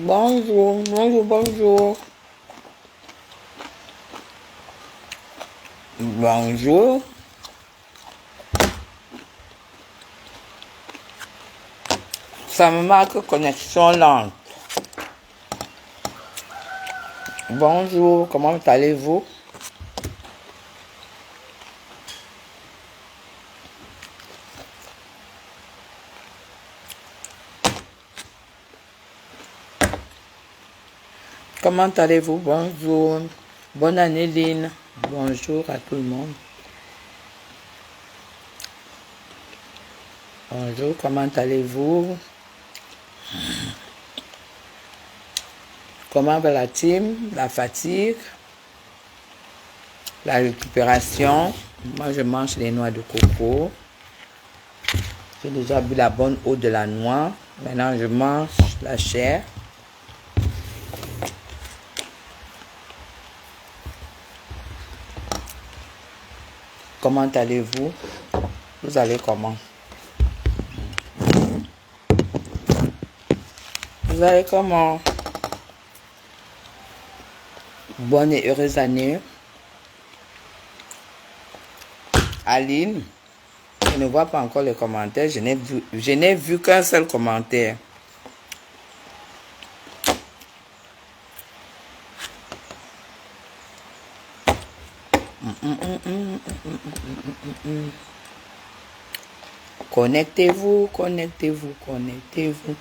Bonjour, bonjour, bonjour. Bonjour. Ça me marque connexion lente. Bonjour, comment allez-vous? Comment allez-vous? Bonjour. Bonne année, Lynn. Bonjour à tout le monde. Bonjour, comment allez-vous? Comment va la team? La fatigue? La récupération? Moi, je mange les noix de coco. J'ai déjà bu la bonne eau de la noix. Maintenant, je mange la chair. Comment allez-vous? Vous allez comment? Vous allez comment? Bonne et heureuse année. Aline, je ne vois pas encore les commentaires. Je n'ai vu qu'un seul commentaire. Connectez-vous, connectez-vous, connectez-vous.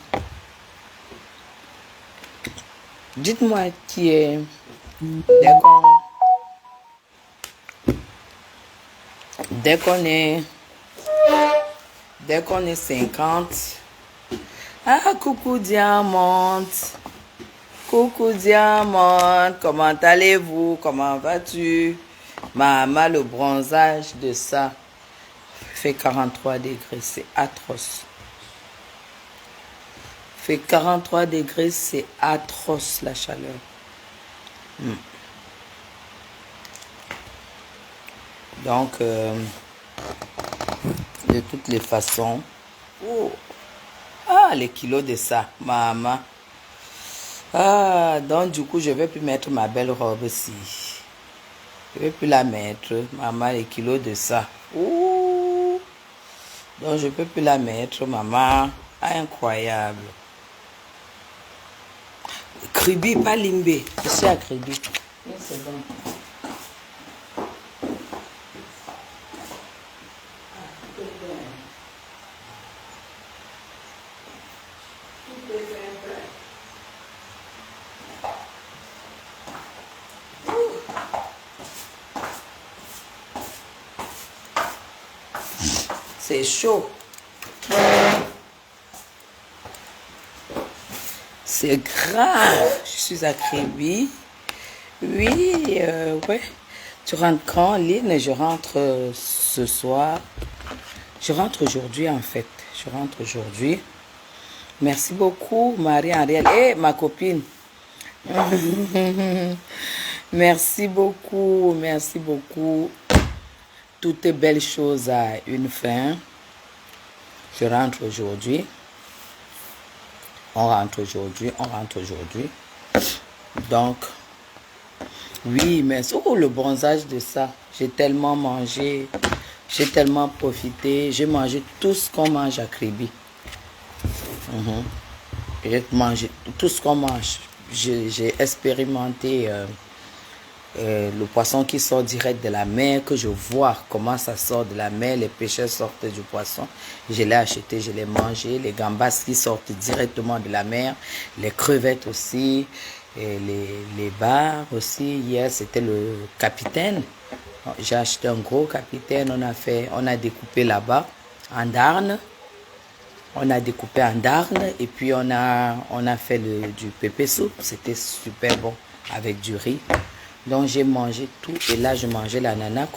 Dites-moi qui est... Dès qu'on est 50... Ah, coucou Diamante. Coucou Diamante. Comment allez-vous? Comment vas-tu? Maman, le bronzage de ça fait 43 degrés. C'est atroce. Fait 43 degrés, c'est atroce la chaleur. Donc, de toutes les façons... Oh. Ah, les kilos de ça, maman. Ah, donc du coup, je vais plus mettre ma belle robe ici. Je vais plus la mettre, maman, les kilos de ça. Ouh. Donc, je peux plus la mettre, maman. Incroyable. Kribi, pas Limbé. Je suis à Kribi. C'est bon. C'est chaud. C'est grave. Je suis à Kribi. Oui, ouais. Tu rentres quand, Lynn? Je rentre ce soir. Je rentre aujourd'hui, en fait. Je rentre aujourd'hui. Merci beaucoup, Marie-Ariel. Et ma copine. Merci beaucoup, merci beaucoup. Toutes belles choses à une fin. Je rentre aujourd'hui. On rentre aujourd'hui, on rentre aujourd'hui. Donc, oui, mais oh, le bronzage de ça. J'ai tellement mangé, j'ai tellement profité. J'ai mangé tout ce qu'on mange à Kribi. J'ai mangé tout ce qu'on mange. J'ai expérimenté le poisson qui sort direct de la mer, que je vois comment ça sort de la mer, les pêcheurs sortent du poisson. Je l'ai acheté, je l'ai mangé. Les gambas qui sortent directement de la mer, les crevettes aussi, et les bars aussi. Hier, c'était le capitaine. J'ai acheté un gros capitaine, on a découpé là-bas en darne. On a découpé en darne et puis on a fait du pépé soupe. C'était super bon avec du riz. Donc j'ai mangé tout et là je mangeais l'ananas,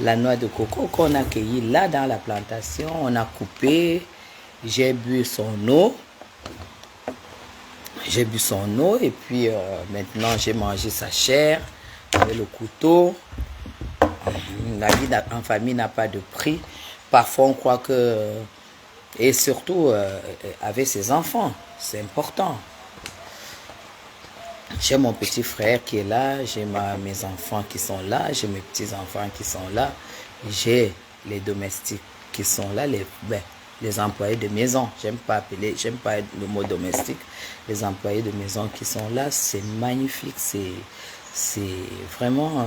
la noix de coco qu'on a cueillie là dans la plantation. On a coupé, j'ai bu son eau. J'ai bu son eau et puis maintenant j'ai mangé sa chair avec le couteau. La vie en famille n'a pas de prix. Parfois on croit que... Et surtout avec ses enfants, c'est important. J'ai mon petit frère qui est là, j'ai mes enfants qui sont là, j'ai mes petits-enfants qui sont là, j'ai les domestiques qui sont là, les employés de maison. J'aime pas le mot domestique. Les employés de maison qui sont là, c'est magnifique, c'est vraiment...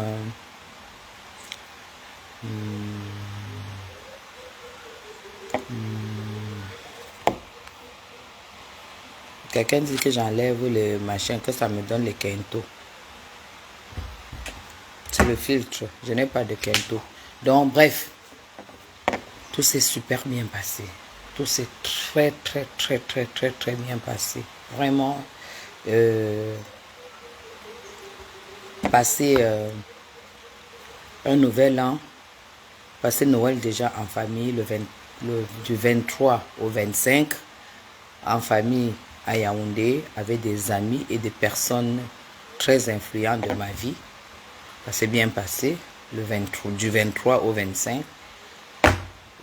Quelqu'un dit que j'enlève le machin, que ça me donne le quinto. C'est le filtre. Je n'ai pas de quinto. Donc, bref, tout s'est super bien passé. Tout s'est très bien passé. Vraiment, passer un nouvel an, passer Noël déjà en famille, du 23 au 25, en famille à Yaoundé, avec des amis et des personnes très influentes de ma vie. Ça s'est bien passé, du 23 au 25.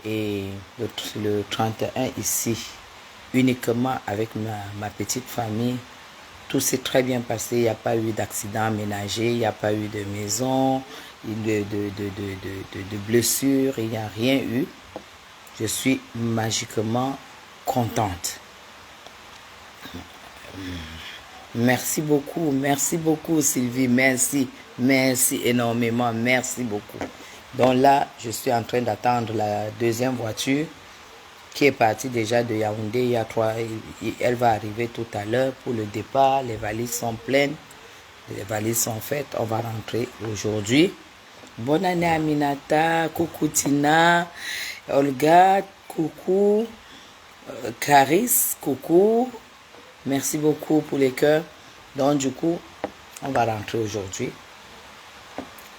Et le 31 ici, uniquement avec ma petite famille. Tout s'est très bien passé, il n'y a pas eu d'accident ménager, il n'y a pas eu de maison, de blessures, il n'y a rien eu. Je suis magiquement contente. Merci beaucoup Sylvie, merci énormément, merci beaucoup. Donc là, je suis en train d'attendre la deuxième voiture qui est partie déjà de Yaoundé. Elle va arriver tout à l'heure pour le départ. Les valises sont pleines, les valises sont faites. On va rentrer aujourd'hui. Bonne année Aminata, coucou Tina, Olga, coucou, Caris, coucou. Merci beaucoup pour les cœurs. Donc du coup, on va rentrer aujourd'hui.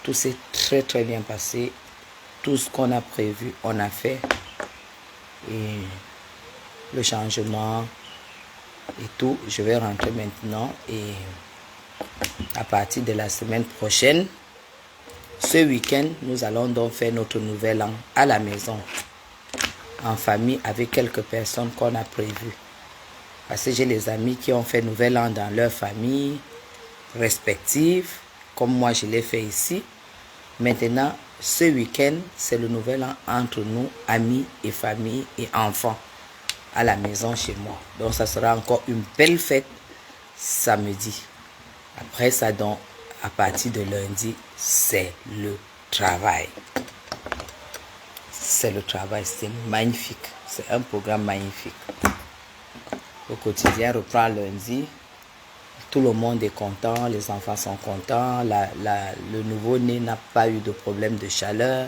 Tout s'est très bien passé. Tout ce qu'on a prévu, on a fait. Et le changement et tout, je vais rentrer maintenant. Et à partir de la semaine prochaine, ce week-end, nous allons donc faire notre nouvel an à la maison, en famille, avec quelques personnes qu'on a prévues. Parce que j'ai les amis qui ont fait nouvel an dans leur famille respective, comme moi je l'ai fait ici. Maintenant, ce week-end, c'est le nouvel an entre nous, amis et famille et enfants, à la maison chez moi. Donc, ça sera encore une belle fête samedi. Après ça, donc, à partir de lundi, c'est le travail. C'est le travail, c'est magnifique. C'est un programme magnifique. Le quotidien reprend lundi. Tout le monde est content, les enfants sont contents, le nouveau-né n'a pas eu de problème de chaleur,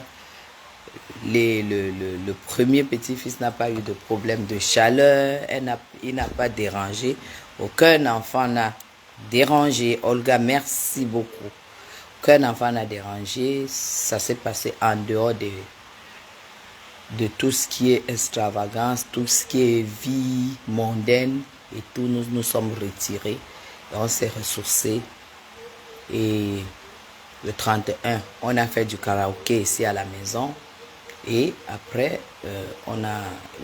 le premier petit-fils n'a pas eu de problème de chaleur, il n'a pas dérangé, aucun enfant n'a dérangé. Olga, merci beaucoup. Aucun enfant n'a dérangé, ça s'est passé en dehors de tout ce qui est extravagance, tout ce qui est vie mondaine et tout, nous sommes retirés. On s'est ressourcés et le 31, on a fait du karaoké ici à la maison et après, on a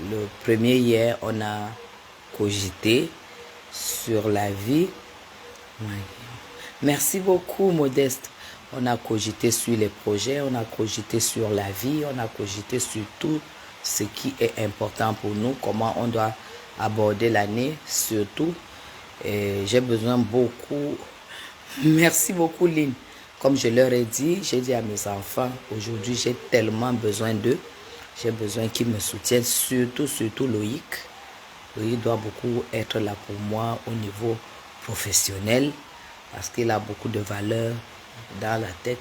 le premier hier, on a cogité sur la vie. Merci beaucoup Modeste. On a cogité sur les projets, on a cogité sur la vie, on a cogité sur tout ce qui est important pour nous, comment on doit aborder l'année surtout. J'ai besoin beaucoup. Merci beaucoup Lynn. Comme je leur ai dit, j'ai dit à mes enfants, aujourd'hui j'ai tellement besoin d'eux. J'ai besoin qu'ils me soutiennent, surtout Loïc. Loïc doit beaucoup être là pour moi au niveau professionnel parce qu'il a beaucoup de valeurs dans la tête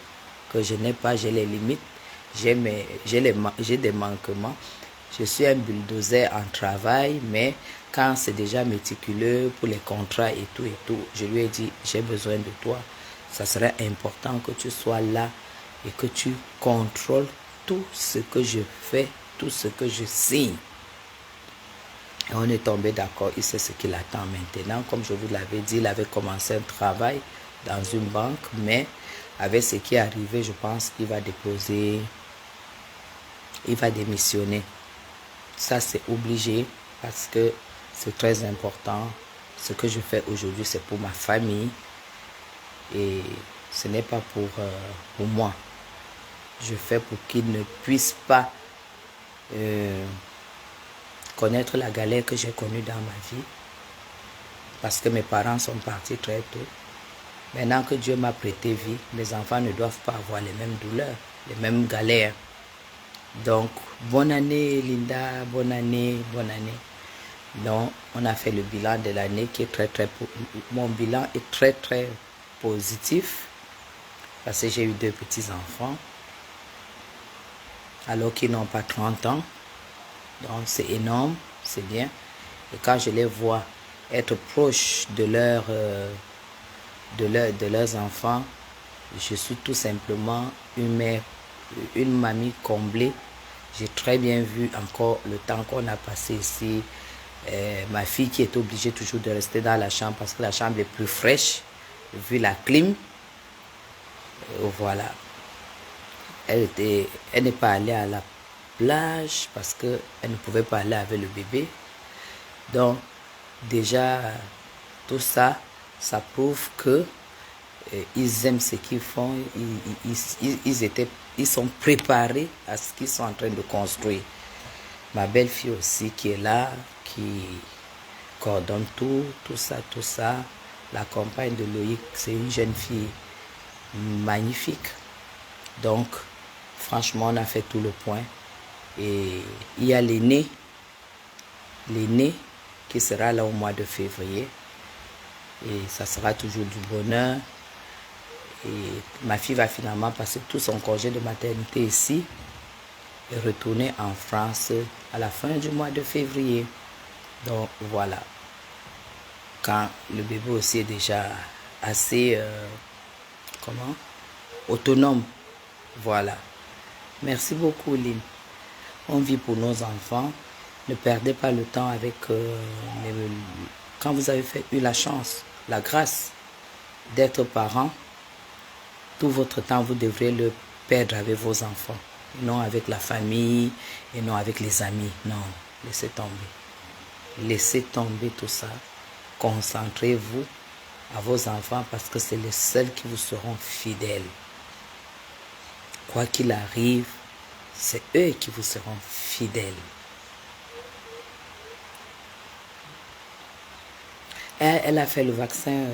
que je n'ai pas, j'ai les limites, j'ai des manquements. Je suis un bulldozer en travail, mais quand c'est déjà méticuleux pour les contrats et tout, je lui ai dit, j'ai besoin de toi. Ça serait important que tu sois là et que tu contrôles tout ce que je fais, tout ce que je signe. Et on est tombé d'accord, il sait ce qu'il attend maintenant. Comme je vous l'avais dit, il avait commencé un travail dans une banque, mais avec ce qui est arrivé, je pense qu'il va déposer, il va démissionner. Ça, c'est obligé parce que c'est très important. Ce que je fais aujourd'hui, c'est pour ma famille et ce n'est pas pour moi. Je fais pour qu'il ne puisse pas connaître la galère que j'ai connue dans ma vie parce que mes parents sont partis très tôt. Maintenant que Dieu m'a prêté vie, mes enfants ne doivent pas avoir les mêmes douleurs, les mêmes galères. Donc, bonne année Linda, bonne année, bonne année. Donc, on a fait le bilan de l'année qui est mon bilan est très positif parce que j'ai eu 2 petits-enfants alors qu'ils n'ont pas 30 ans. Donc, c'est énorme, c'est bien. Et quand je les vois être proches de leurs enfants, je suis tout simplement une mère, une mamie comblée. J'ai très bien vu encore le temps qu'on a passé ici. Ma fille qui est obligée toujours de rester dans la chambre parce que la chambre est plus fraîche, vu la clim. Voilà. Elle n'est pas allée à la plage parce qu'elle ne pouvait pas aller avec le bébé. Donc, déjà, tout ça, ça prouve que ils aiment ce qu'ils font, ils sont préparés à ce qu'ils sont en train de construire. Ma belle-fille aussi qui est là, qui coordonne tout ça. La compagne de Loïc, c'est une jeune fille magnifique. Donc, franchement, on a fait tout le point. Et il y a l'aîné qui sera là au mois de février. Et ça sera toujours du bonheur. Et ma fille va finalement passer tout son congé de maternité ici et retourner en France à la fin du mois de février. Donc voilà. Quand le bébé aussi est déjà assez autonome. Voilà. Merci beaucoup, Lynn. On vit pour nos enfants. Ne perdez pas le temps avec... quand vous avez eu la chance, la grâce d'être parent, tout votre temps, vous devrez le perdre avec vos enfants. Non avec la famille et non avec les amis. Non, laissez tomber. Laissez tomber tout ça. Concentrez-vous à vos enfants parce que c'est les seuls qui vous seront fidèles. Quoi qu'il arrive, c'est eux qui vous seront fidèles. Elle a fait le vaccin,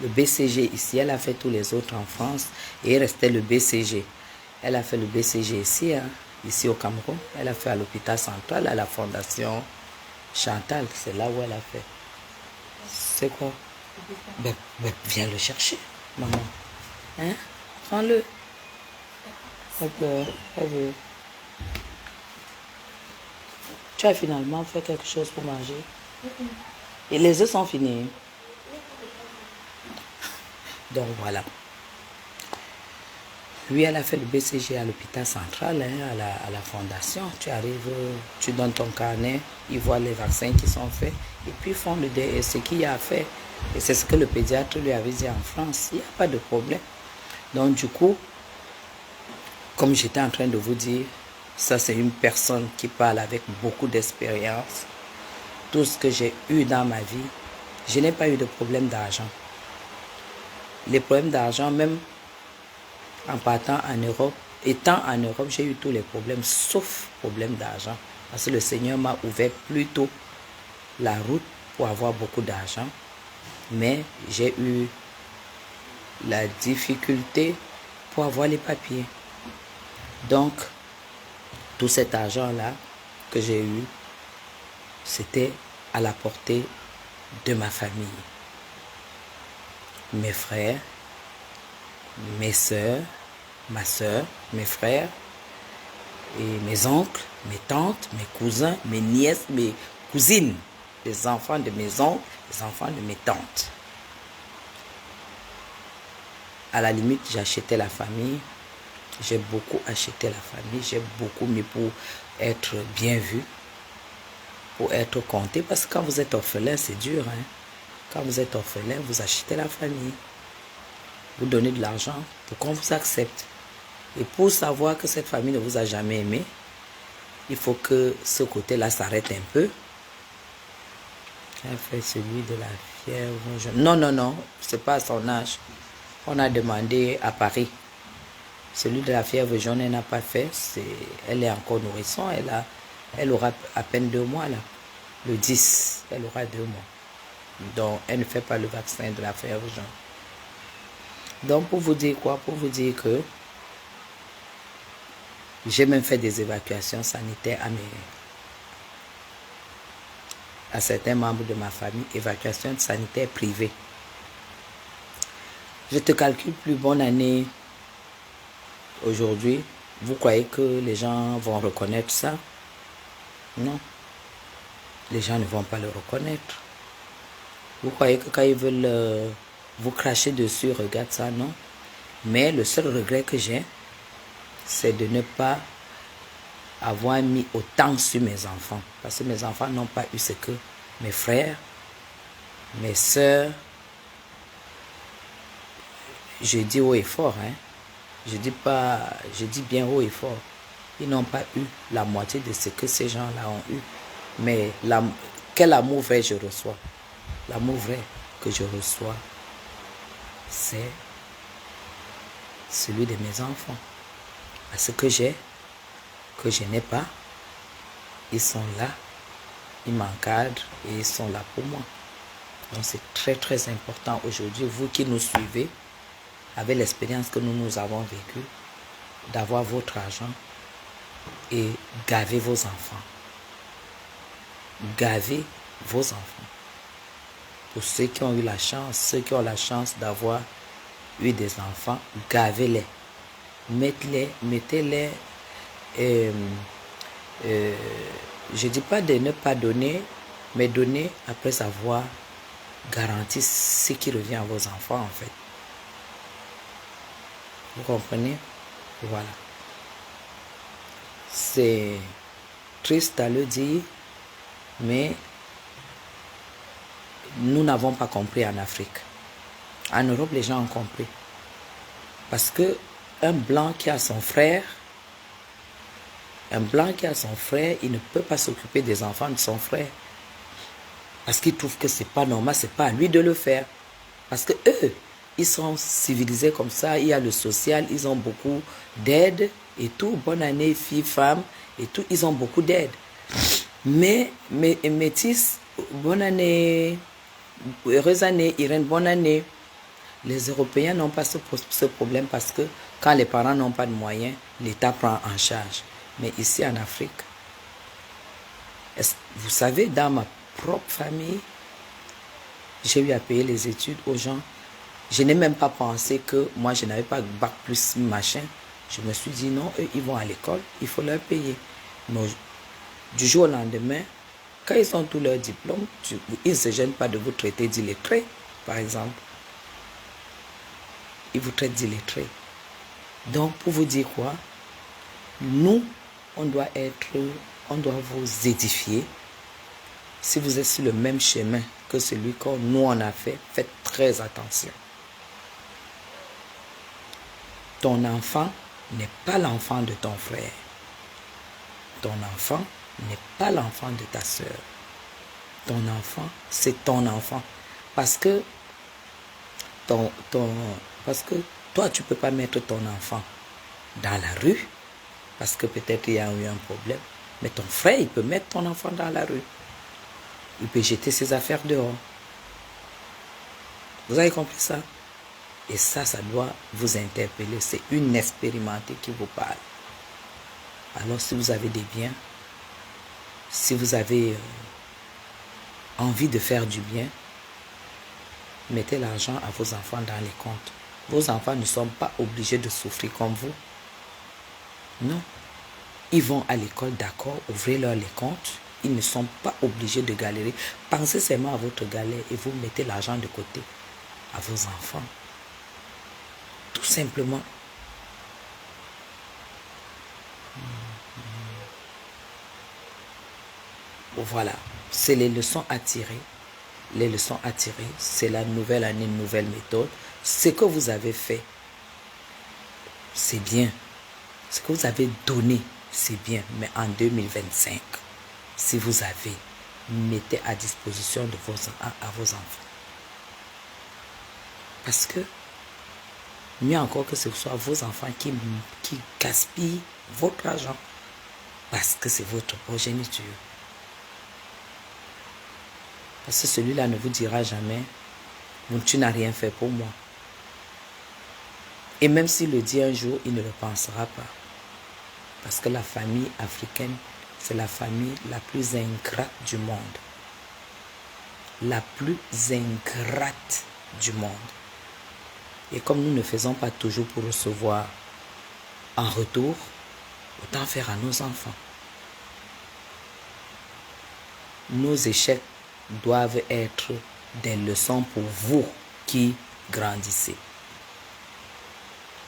le BCG ici. Elle a fait tous les autres en France et il restait le BCG. Elle a fait le BCG ici, ici au Cameroun. Elle a fait à l'hôpital central, à la fondation Chantal. C'est là où elle a fait. C'est quoi? Ben, viens le chercher, maman. Hein? Prends-le. Elle veut. Tu as finalement fait quelque chose pour manger? Et les œufs sont finis. Donc voilà. Lui, elle a fait le BCG à l'hôpital central, à la fondation. Tu arrives, tu donnes ton carnet, ils voient les vaccins qui sont faits et puis ils font ce qu'il y a à faire. Et c'est ce que le pédiatre lui avait dit en France. Il n'y a pas de problème. Donc du coup, comme j'étais en train de vous dire, ça c'est une personne qui parle avec beaucoup d'expérience. Tout ce que j'ai eu dans ma vie, je n'ai pas eu de problème d'argent. Les problèmes d'argent, même en partant en Europe, étant en Europe, j'ai eu tous les problèmes, sauf problème d'argent. Parce que le Seigneur m'a ouvert plutôt la route pour avoir beaucoup d'argent. Mais j'ai eu la difficulté pour avoir les papiers. Donc, tout cet argent-là que j'ai eu, c'était à la portée de ma famille. Mes frères, mes sœurs, ma soeur, mes frères, et mes oncles, mes tantes, mes cousins, mes nièces, mes cousines, les enfants de mes oncles, les enfants de mes tantes. À la limite, j'achetais la famille. J'ai beaucoup acheté la famille. J'ai beaucoup mis pour être bien vu, pour être compté. Parce que quand vous êtes orphelin, c'est dur. Hein? Quand vous êtes orphelin, vous achetez la famille. Vous donnez de l'argent pour qu'on vous accepte. Et pour savoir que cette famille ne vous a jamais aimé, il faut que ce côté-là s'arrête un peu. Elle fait celui de la fièvre jaune. Non, non, non, c'est pas à son âge. On a demandé à Paris. Celui de la fièvre jaune, elle n'a pas fait. Elle est encore nourrisson. Elle aura à peine 2 mois là. Le 10, elle aura 2 mois. Donc, elle ne fait pas le vaccin de la fièvre jaune. Donc, pour vous dire quoi? Pour vous dire que j'ai même fait des évacuations sanitaires à certains membres de ma famille, évacuation sanitaire privée. Je te calcule plus bonne année aujourd'hui. Vous croyez que les gens vont reconnaître ça? Non. Les gens ne vont pas le reconnaître. Vous croyez que quand ils veulent vous cracher dessus, regarde ça? Non. Mais le seul regret que j'ai, c'est de ne pas avoir mis autant sur mes enfants. Parce que mes enfants n'ont pas eu ce que mes frères, mes soeurs, je dis haut et fort, hein. Je dis bien haut et fort. Ils n'ont pas eu la moitié de ce que ces gens-là ont eu. Mais quel amour vrai je reçois? L'amour vrai que je reçois, c'est celui de mes enfants. Parce que je n'ai pas, ils sont là, ils m'encadrent et ils sont là pour moi. Donc c'est très très important aujourd'hui, vous qui nous suivez, avec l'expérience que nous avons vécue, d'avoir votre argent et gaver vos enfants. Gavez vos enfants. Pour ceux qui ont eu la chance, ceux qui ont la chance d'avoir eu des enfants, gavez-les. Mettez-les. Je ne dis pas de ne pas donner, mais donner après avoir garanti ce qui revient à vos enfants en fait. Vous comprenez? Voilà. C'est triste à le dire, mais nous n'avons pas compris en Afrique. En Europe, les gens ont compris. Parce que un blanc qui a son frère, il ne peut pas s'occuper des enfants de son frère. Parce qu'il trouve que c'est pas normal, c'est pas à lui de le faire. Parce que eux, ils sont civilisés comme ça, il y a le social, ils ont beaucoup d'aide et tout. Bonne année, filles, femmes et tout, ils ont beaucoup d'aide. Mais métis, bonne année, heureuse année, Irène, bonne année. Les Européens n'ont pas ce problème parce que quand les parents n'ont pas de moyens, l'État prend en charge. Mais ici en Afrique, vous savez, dans ma propre famille, j'ai eu à payer les études aux gens. Je n'ai même pas pensé que moi, je n'avais pas bac plus machin. Je me suis dit non, eux, ils vont à l'école, il faut leur payer. Mais du jour au lendemain, quand ils ont tous leurs diplômes, ils ne se gênent pas de vous traiter d'illettrés, par exemple. Ils vous traitent d'illettrés. Donc, pour vous dire quoi, nous, on doit vous édifier. Si vous êtes sur le même chemin que celui que nous on a fait, faites très attention. Ton enfant n'est pas l'enfant de ton frère. Ton enfant n'est pas l'enfant de ta soeur. Ton enfant, c'est ton enfant. Parce que toi, tu ne peux pas mettre ton enfant dans la rue, parce que peut-être il y a eu un problème. Mais ton frère, il peut mettre ton enfant dans la rue. Il peut jeter ses affaires dehors. Vous avez compris ça? Et ça doit vous interpeller. C'est une expérimentée qui vous parle. Alors, si vous avez des biens, si vous avez envie de faire du bien, mettez l'argent à vos enfants dans les comptes. Vos enfants ne sont pas obligés de souffrir comme vous. Non. Ils vont à l'école, d'accord, ouvrez-leur les comptes. Ils ne sont pas obligés de galérer. Pensez seulement à votre galère et vous mettez l'argent de côté à vos enfants. Tout simplement. Voilà, c'est les leçons à tirer. Les leçons à tirer, c'est la nouvelle année, nouvelle méthode. Ce que vous avez fait, c'est bien. Ce que vous avez donné, c'est bien. Mais en 2025, si vous avez, mettez à disposition de vos enfants. Parce que, mieux encore que ce soit vos enfants qui gaspillent votre argent. Parce que c'est votre progéniture. Parce que celui-là ne vous dira jamais, tu n'as rien fait pour moi. Et même s'il le dit un jour, il ne le pensera pas. Parce que la famille africaine, c'est la famille la plus ingrate du monde. La plus ingrate du monde. Et comme nous ne faisons pas toujours pour recevoir en retour, autant faire à nos enfants. Nos échecs doivent être des leçons pour vous qui grandissez.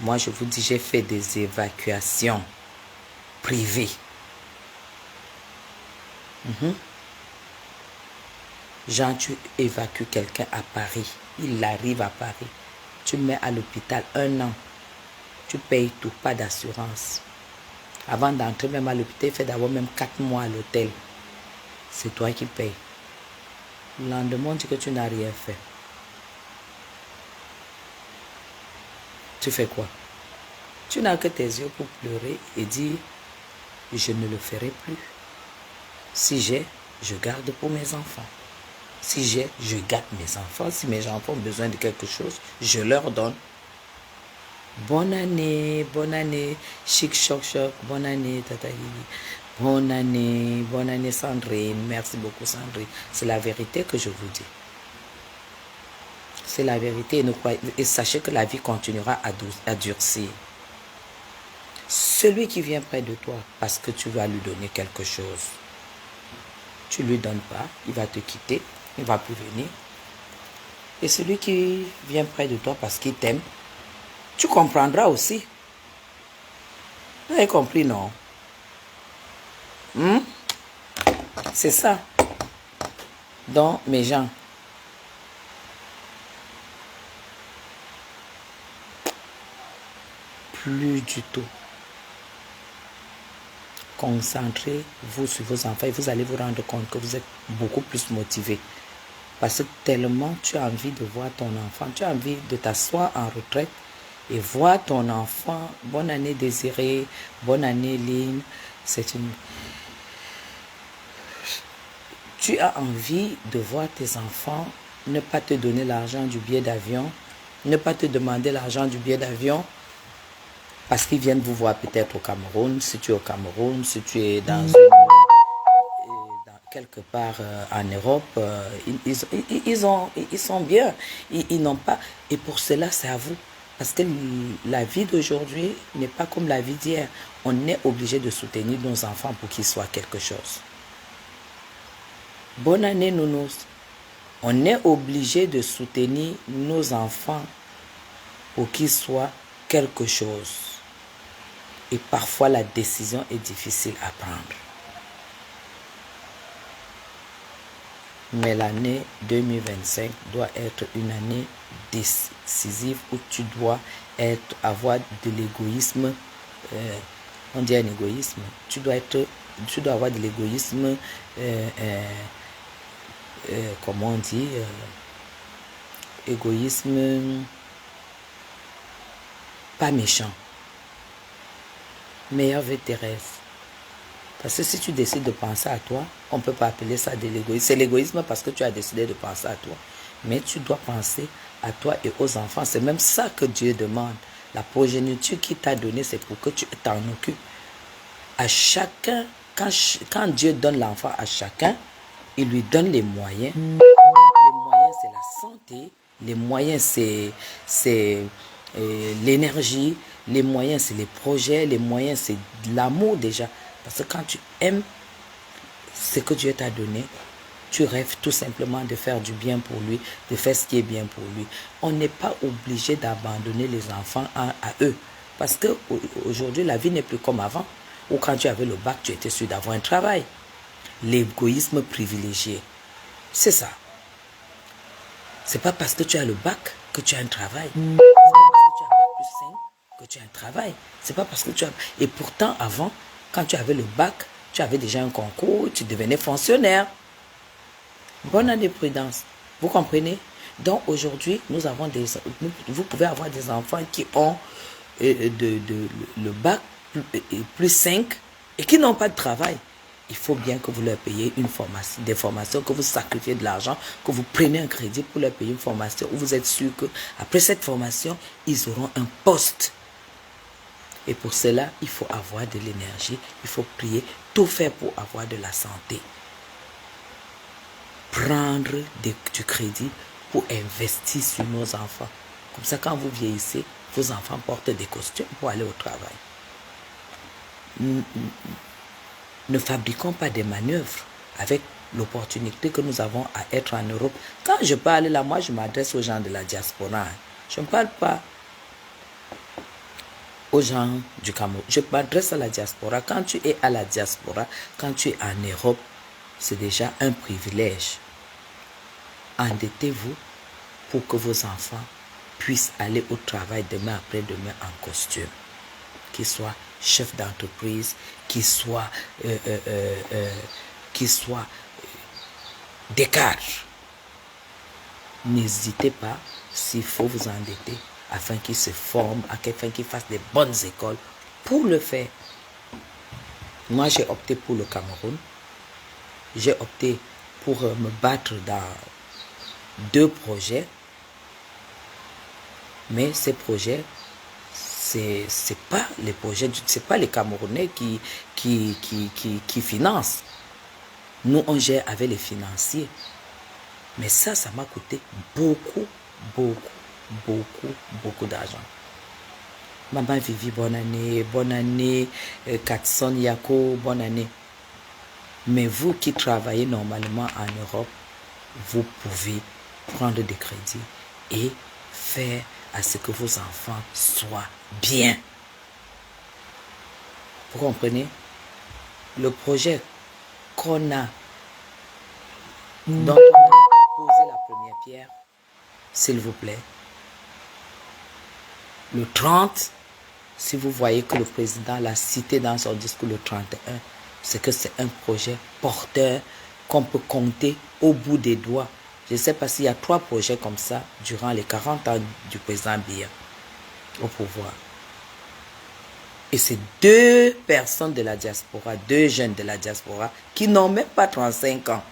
Moi, je vous dis, j'ai fait des évacuations privées. Genre, tu évacues quelqu'un à Paris. Il arrive à Paris. Tu mets à l'hôpital 1 an. Tu payes tout, pas d'assurance. Avant d'entrer même à l'hôpital, il fait d'abord même 4 mois à l'hôtel. C'est toi qui payes. Le lendemain, on dit que tu n'as rien fait. Tu fais quoi? Tu n'as que tes yeux pour pleurer et dire, je ne le ferai plus. Si j'ai, je garde pour mes enfants. Si j'ai, je garde mes enfants. Si mes enfants ont besoin de quelque chose, je leur donne. Bonne année, chic, choc, choc, bonne année, tata Lili. Bonne année Sandrine, merci beaucoup Sandrine. C'est la vérité que je vous dis. C'est la vérité et sachez que la vie continuera à durcir. Celui qui vient près de toi parce que tu vas lui donner quelque chose, tu ne lui donnes pas, il va te quitter, il ne va plus venir. Et celui qui vient près de toi parce qu'il t'aime, tu comprendras aussi. Vous avez compris, non? C'est ça. Donc, mes gens, plus du tout. Concentrez-vous sur vos enfants et vous allez vous rendre compte que vous êtes beaucoup plus motivé. Parce que tellement tu as envie de voir ton enfant, tu as envie de t'asseoir en retraite et voir ton enfant. Bonne année Désirée, bonne année Lynn. Tu as envie de voir tes enfants ne pas te donner l'argent du billet d'avion, ne pas te demander l'argent du billet d'avion parce qu'ils viennent vous voir peut-être au Cameroun, si tu es au Cameroun, si tu es dans quelque part en Europe, ils sont bien, ils n'ont pas, et pour cela c'est à vous, parce que la vie d'aujourd'hui n'est pas comme la vie d'hier. On est obligé de soutenir nos enfants pour qu'ils soient quelque chose. Bonne année Nounours. On est obligé de soutenir nos enfants pour qu'ils soient quelque chose. Et parfois la décision est difficile à prendre. Mais l'année 2025 doit être une année décisive où tu dois avoir de l'égoïsme. On dit un égoïsme. Tu dois avoir de l'égoïsme. Comment on dit égoïsme pas méchant. Meilleure vœu Thérèse. Parce que si tu décides de penser à toi, on ne peut pas appeler ça de l'égoïsme. C'est l'égoïsme parce que tu as décidé de penser à toi. Mais tu dois penser à toi et aux enfants. C'est même ça que Dieu demande. La progéniture qu'il t'a donnée, c'est pour que tu t'en occupes. À chacun, quand Dieu donne l'enfant à chacun, il lui donne les moyens. Les moyens, c'est la santé. Les moyens, c'est l'énergie, les moyens, c'est les projets, les moyens, c'est de l'amour déjà. Parce que quand tu aimes ce que Dieu t'a donné, tu rêves tout simplement de faire du bien pour lui, de faire ce qui est bien pour lui. On n'est pas obligé d'abandonner les enfants à eux. Parce qu'aujourd'hui, la vie n'est plus comme avant, où quand tu avais le bac, tu étais sûr d'avoir un travail. L'égoïsme privilégié, c'est ça. C'est pas parce que tu as le bac que tu as un travail. C'est pas parce que tu as un bac plus 5 que tu as un travail. C'est pas parce que tu as... Et pourtant, avant, quand tu avais le bac, tu avais déjà un concours, tu devenais fonctionnaire. Bonne année, Prudence. Vous comprenez? Donc aujourd'hui, vous pouvez avoir des enfants qui ont le bac plus 5 et qui n'ont pas de travail. Il faut bien que vous leur payiez une formation, des formations, que vous sacrifiez de l'argent, que vous preniez un crédit pour leur payer une formation où vous êtes sûr qu'après cette formation, ils auront un poste. Et pour cela, il faut avoir de l'énergie, il faut prier, tout faire pour avoir de la santé. Prendre du crédit pour investir sur nos enfants. Comme ça, quand vous vieillissez, vos enfants portent des costumes pour aller au travail. Ne fabriquons pas des manœuvres avec l'opportunité que nous avons à être en Europe. Quand je parle là, moi, je m'adresse aux gens de la diaspora. Je ne parle pas aux gens du Cameroun. Je m'adresse à la diaspora. Quand tu es à la diaspora, quand tu es en Europe, c'est déjà un privilège. Endettez-vous pour que vos enfants puissent aller au travail demain après-demain en costume. Qu'ils soient chefs d'entreprise, qu'ils soient des cadres. N'hésitez pas, s'il faut vous endetter, afin qu'ils se forment, afin qu'ils fassent des bonnes écoles, pour le faire. Moi, j'ai opté pour le Cameroun. J'ai opté pour me battre dans 2 projets. Mais ces projets, c'est pas les projets, c'est pas les Camerounais qui financent. Nous, on gère avec les financiers. Mais ça m'a coûté beaucoup d'argent. Maman Vivi, bonne année, Katson Yako, bonne année. Mais vous qui travaillez normalement en Europe, vous pouvez prendre des crédits et faire à ce que vos enfants soient bien. Vous comprenez? Le projet qu'on a, dont on a posé la première pierre, s'il vous plaît, le 30, si vous voyez que le président l'a cité dans son discours le 31, c'est que c'est un projet porteur qu'on peut compter au bout des doigts. Je ne sais pas s'il y a 3 projets comme ça durant les 40 ans du président Biya au pouvoir. Et c'est 2 personnes de la diaspora, 2 jeunes de la diaspora qui n'ont même pas 35 ans,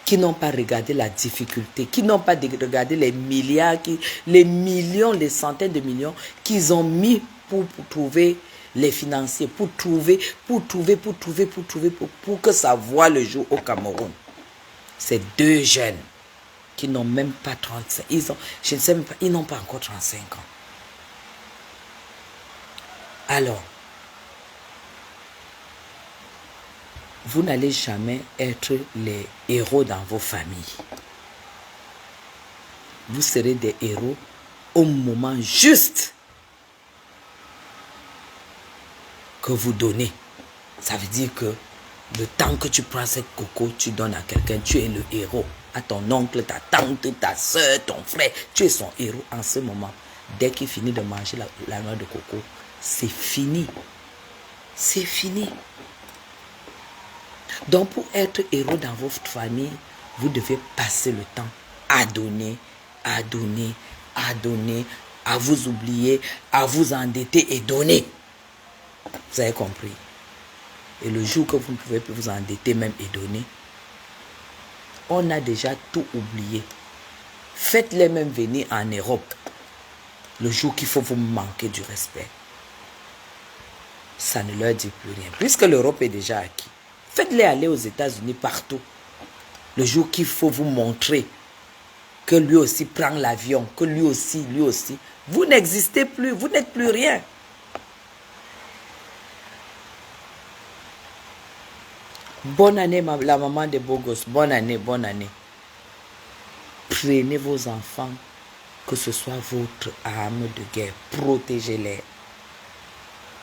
qui n'ont pas regardé la difficulté, qui n'ont pas regardé les milliards, les millions, les centaines de millions qu'ils ont mis pour trouver les financiers, pour que ça voie le jour au Cameroun. Ces 2 jeunes qui n'ont même pas 35, je ne sais même pas, ils n'ont pas encore 35 ans. Alors, vous n'allez jamais être les héros dans vos familles. Vous serez des héros au moment juste que vous donnez. Ça veut dire que le temps que tu prends cette coco, tu donnes à quelqu'un, tu es le héros. À ton oncle, ta tante, ta soeur, ton frère, tu es son héros en ce moment. Dès qu'il finit de manger la noix de coco, c'est fini. C'est fini. Donc pour être héros dans votre famille, vous devez passer le temps à donner, à donner, à donner, à vous oublier, à vous endetter et donner. Vous avez compris? Et le jour que vous ne pouvez plus vous endetter même et donner, on a déjà tout oublié. Faites-les même venir en Europe. Le jour qu'il faut vous manquer du respect, ça ne leur dit plus rien. Puisque l'Europe est déjà acquis, faites-les aller aux États-Unis partout. Le jour qu'il faut vous montrer que lui aussi prend l'avion, que lui aussi. Vous n'existez plus, vous n'êtes plus rien. Bonne année, la maman de beaux gosses. Bonne année, bonne année. Prenez vos enfants, que ce soit votre arme de guerre. Protégez-les.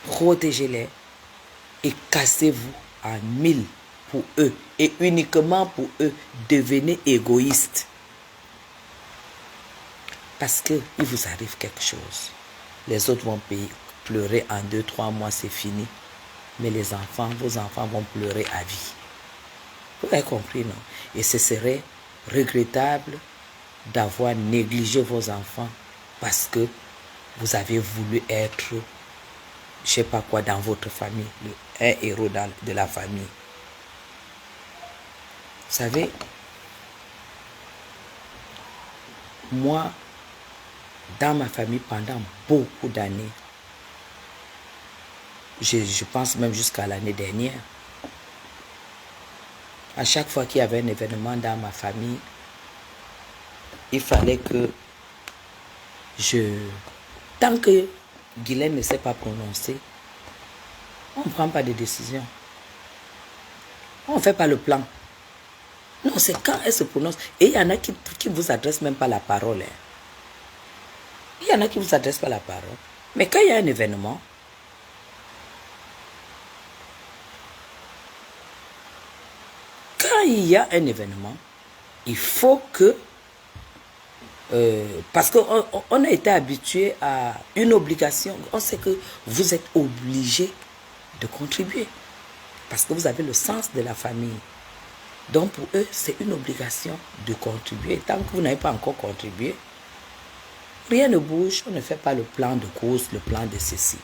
Protégez-les. Et cassez-vous en 1000 pour eux. Et uniquement pour eux, devenez égoïstes. Parce qu'il vous arrive quelque chose. Les autres vont payer, pleurer en 2-3 mois, c'est fini. Mais les enfants, vos enfants vont pleurer à vie. Vous avez compris, non? Et ce serait regrettable d'avoir négligé vos enfants parce que vous avez voulu être, je ne sais pas quoi, dans votre famille, un héros de la famille. Vous savez, moi, dans ma famille, pendant beaucoup d'années, je pense même jusqu'à l'année dernière, à chaque fois qu'il y avait un événement dans ma famille, il fallait que tant que Guylaine ne s'est pas prononcé, on ne prend pas de décision. On ne fait pas le plan. Non, c'est quand elle se prononce. Et il y en a qui ne vous adressent même pas la parole. Hein. Il y en a qui ne vous adressent pas la parole. Mais quand il y a un événement, il faut que... parce qu'on a été habitué à une obligation. On sait que vous êtes obligé de contribuer. Parce que vous avez le sens de la famille. Donc pour eux, c'est une obligation de contribuer. Tant que vous n'avez pas encore contribué, rien ne bouge, on ne fait pas le plan de course, le plan de ceci.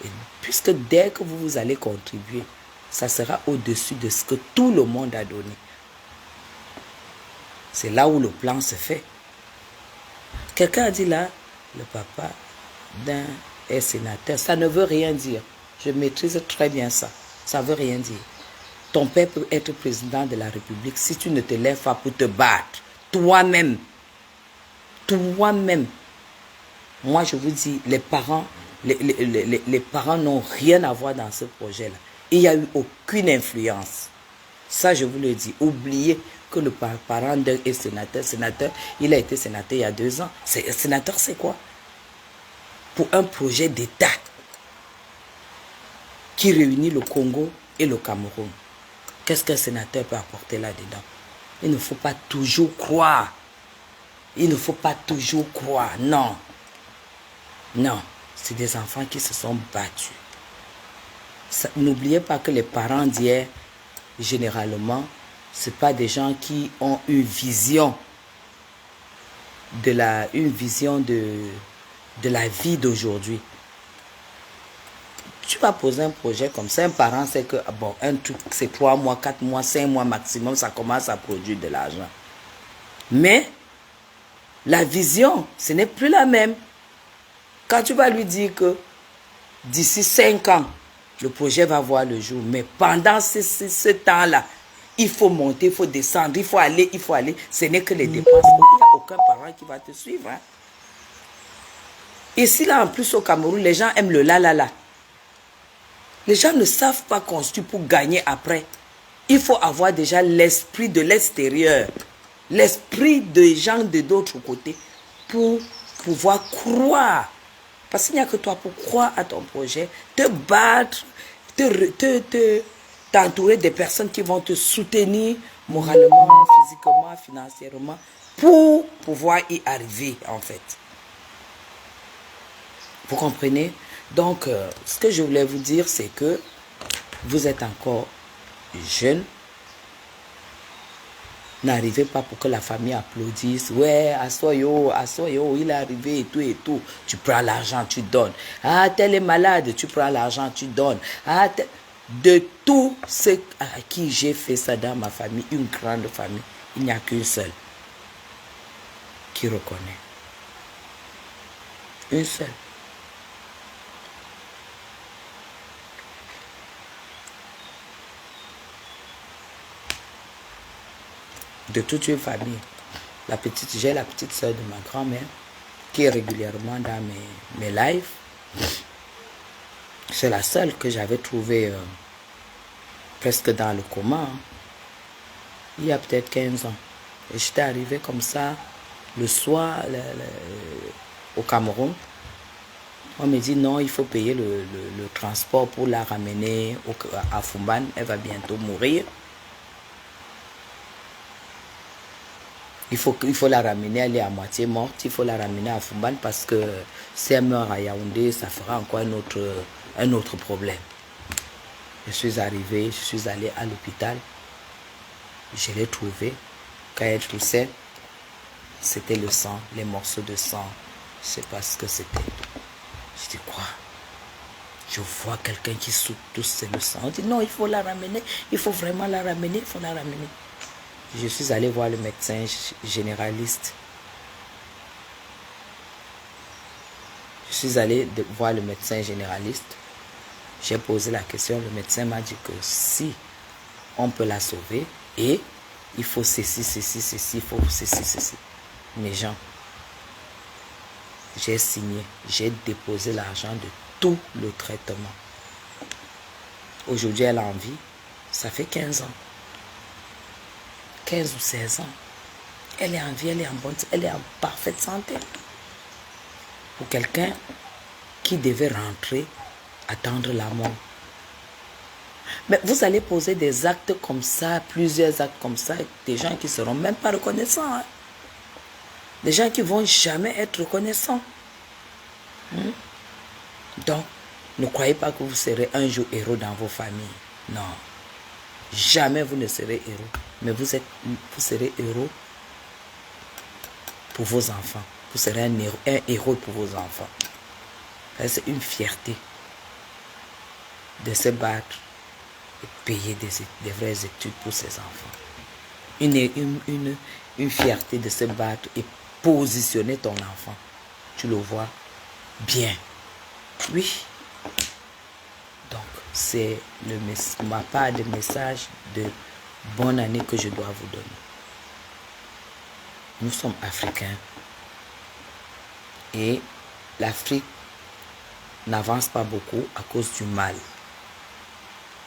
Et puisque dès que vous allez contribuer, ça sera au-dessus de ce que tout le monde a donné. C'est là où le plan se fait. Quelqu'un a dit là, le papa d'un est sénateur. Ça ne veut rien dire. Je maîtrise très bien ça. Ça ne veut rien dire. Ton père peut être président de la République si tu ne te lèves pas pour te battre. Toi-même. Toi-même. Moi, je vous dis, les parents n'ont rien à voir dans ce projet-là. Il n'y a eu aucune influence. Ça, je vous le dis. Oubliez que le parent d'un est sénateur. Sénateur, il a été sénateur il y a 2 ans. Sénateur, c'est quoi? Pour un projet d'État qui réunit le Congo et le Cameroun. Qu'est-ce qu'un sénateur peut apporter là-dedans? Il ne faut pas toujours croire. Il ne faut pas toujours croire. Non. Non. C'est des enfants qui se sont battus. N'oubliez pas que les parents d'hier, généralement, ce n'est pas des gens qui ont une vision de la vie d'aujourd'hui. Tu vas poser un projet comme ça, un parent sait que bon, un truc c'est 3 mois, 4 mois, 5 mois maximum, ça commence à produire de l'argent. Mais la vision, ce n'est plus la même. Quand tu vas lui dire que d'ici 5 ans, le projet va voir le jour, mais pendant ce temps-là, il faut monter, il faut descendre, il faut aller, ce n'est que les dépenses. Il n'y a aucun parent qui va te suivre. Hein. Ici, là, en plus, au Cameroun, les gens aiment le la. Les gens ne savent pas construire pour gagner après. Il faut avoir déjà l'esprit de l'extérieur, l'esprit des gens de d'autres côtés pour pouvoir croire. Parce qu'il n'y a que toi pour croire à ton projet, te battre, t'entourer des personnes qui vont te soutenir moralement, physiquement, financièrement, pour pouvoir y arriver en fait. Vous comprenez? Donc, ce que je voulais vous dire, c'est que vous êtes encore jeune. N'arrivez pas pour que la famille applaudisse. Ouais, Asoyo, il est arrivé et tout. Tu prends l'argent, tu donnes. Ah, tel est malade, tu prends l'argent, tu donnes. Ah, de tous ceux à qui j'ai fait ça dans ma famille, une grande famille, il n'y a qu'une seule qui reconnaît. Une seule. De toute une famille. J'ai la petite soeur de ma grand-mère qui est régulièrement dans mes lives. C'est la seule que j'avais trouvée presque dans le coma. Il y a peut-être 15 ans. Et j'étais arrivée comme ça le soir au Cameroun. On me dit non, il faut payer le transport pour la ramener à Fumban. Elle va bientôt mourir. Il faut la ramener, elle est à moitié morte. Il faut la ramener à Fumban parce que si elle meurt à Yaoundé, ça fera encore un autre problème. Je suis arrivée, je suis allée à l'hôpital. Je l'ai trouvée. Quand elle toussait, c'était le sang, les morceaux de sang. Je ne sais pas ce que c'était. Je dis quoi? Je vois quelqu'un qui tousse, c'est le sang. On dit non, il faut la ramener. Il faut vraiment la ramener, il faut la ramener. Je suis allée voir le médecin généraliste. Je suis allée voir le médecin généraliste. J'ai posé la question. Le médecin m'a dit que si on peut la sauver, et il faut ceci, il faut ceci. Mes gens, j'ai signé, j'ai déposé l'argent de tout le traitement. Aujourd'hui, elle a envie. Ça fait 15 ans. 15 ou 16 ans. Elle est en vie, elle est en parfaite santé. Pour quelqu'un qui devait rentrer, attendre la mort. Mais vous allez poser des actes comme ça, plusieurs actes comme ça, des gens qui ne seront même pas reconnaissants. Hein? Des gens qui ne vont jamais être reconnaissants. Donc, ne croyez pas que vous serez un jour héros dans vos familles. Non. Jamais vous ne serez héros. Mais vous serez héros pour vos enfants. Vous serez un héros pour vos enfants. C'est une fierté de se battre et payer des vraies études pour ses enfants. Une fierté de se battre et positionner ton enfant. Tu le vois bien. Oui. Donc, c'est ma part de message de bonne année que je dois vous donner. Nous sommes africains et l'Afrique n'avance pas beaucoup à cause du mal,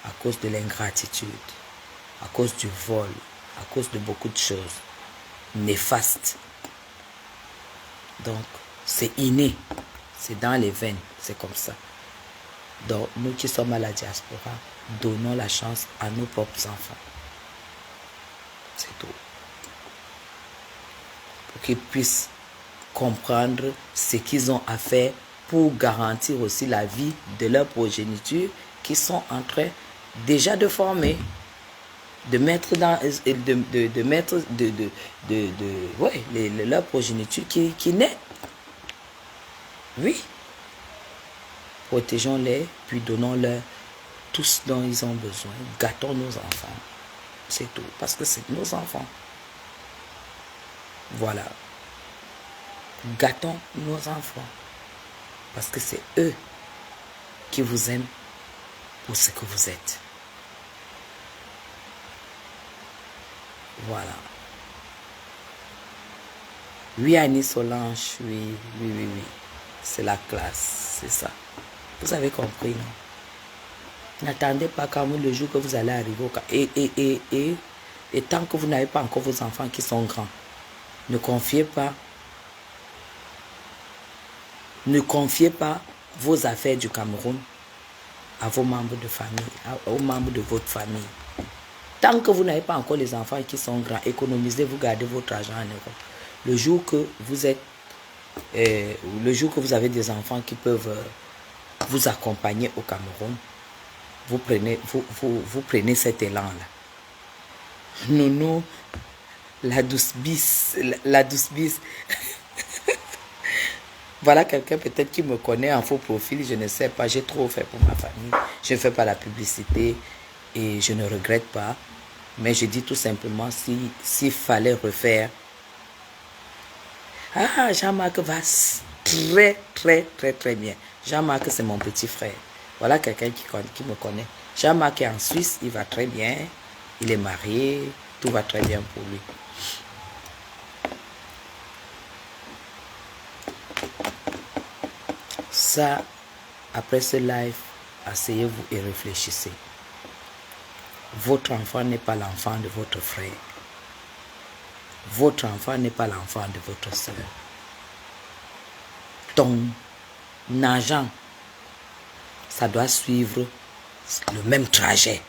à cause de l'ingratitude, à cause du vol, à cause de beaucoup de choses néfastes. Donc, c'est inné, c'est dans les veines, c'est comme ça. Donc, nous qui sommes à la diaspora, donnons la chance à nos propres enfants. C'est tout. Pour qu'ils puissent comprendre ce qu'ils ont à faire pour garantir aussi la vie de leur progéniture qui sont en train déjà de former, de mettre dans leur progéniture qui naît. Oui. Protégeons-les, puis donnons-leur tout ce dont ils ont besoin. Gâtons nos enfants. C'est tout. Parce que c'est nos enfants. Voilà. Gâtons nos enfants. Parce que c'est eux qui vous aiment pour ce que vous êtes. Voilà. Oui, Annie Solange, oui. C'est la classe, c'est ça. Vous avez compris, non? N'attendez pas quand le jour que vous allez arriver au cas. Et tant que vous n'avez pas encore vos enfants qui sont grands, ne confiez pas vos affaires du Cameroun à vos membres de famille, aux membres de votre famille. Tant que vous n'avez pas encore les enfants qui sont grands, économisez, vous gardez votre argent en Europe. Le jour que vous avez des enfants qui peuvent vous accompagner au Cameroun, vous prenez cet élan-là. Nounou, la douce bis. Voilà quelqu'un peut-être qui me connaît en faux profil, je ne sais pas, j'ai trop fait pour ma famille. Je ne fais pas la publicité et je ne regrette pas. Mais je dis tout simplement, s'il fallait refaire. Ah, Jean-Marc va très bien. Jean-Marc, c'est mon petit frère. Voilà quelqu'un qui me connaît. Jean-Marc est en Suisse, il va très bien. Il est marié, tout va très bien pour lui. ça, après ce live, asseyez-vous et réfléchissez. Votre enfant n'est pas l'enfant de votre frère. Votre enfant n'est pas l'enfant de votre soeur. Ton argent, ça doit suivre le même trajet.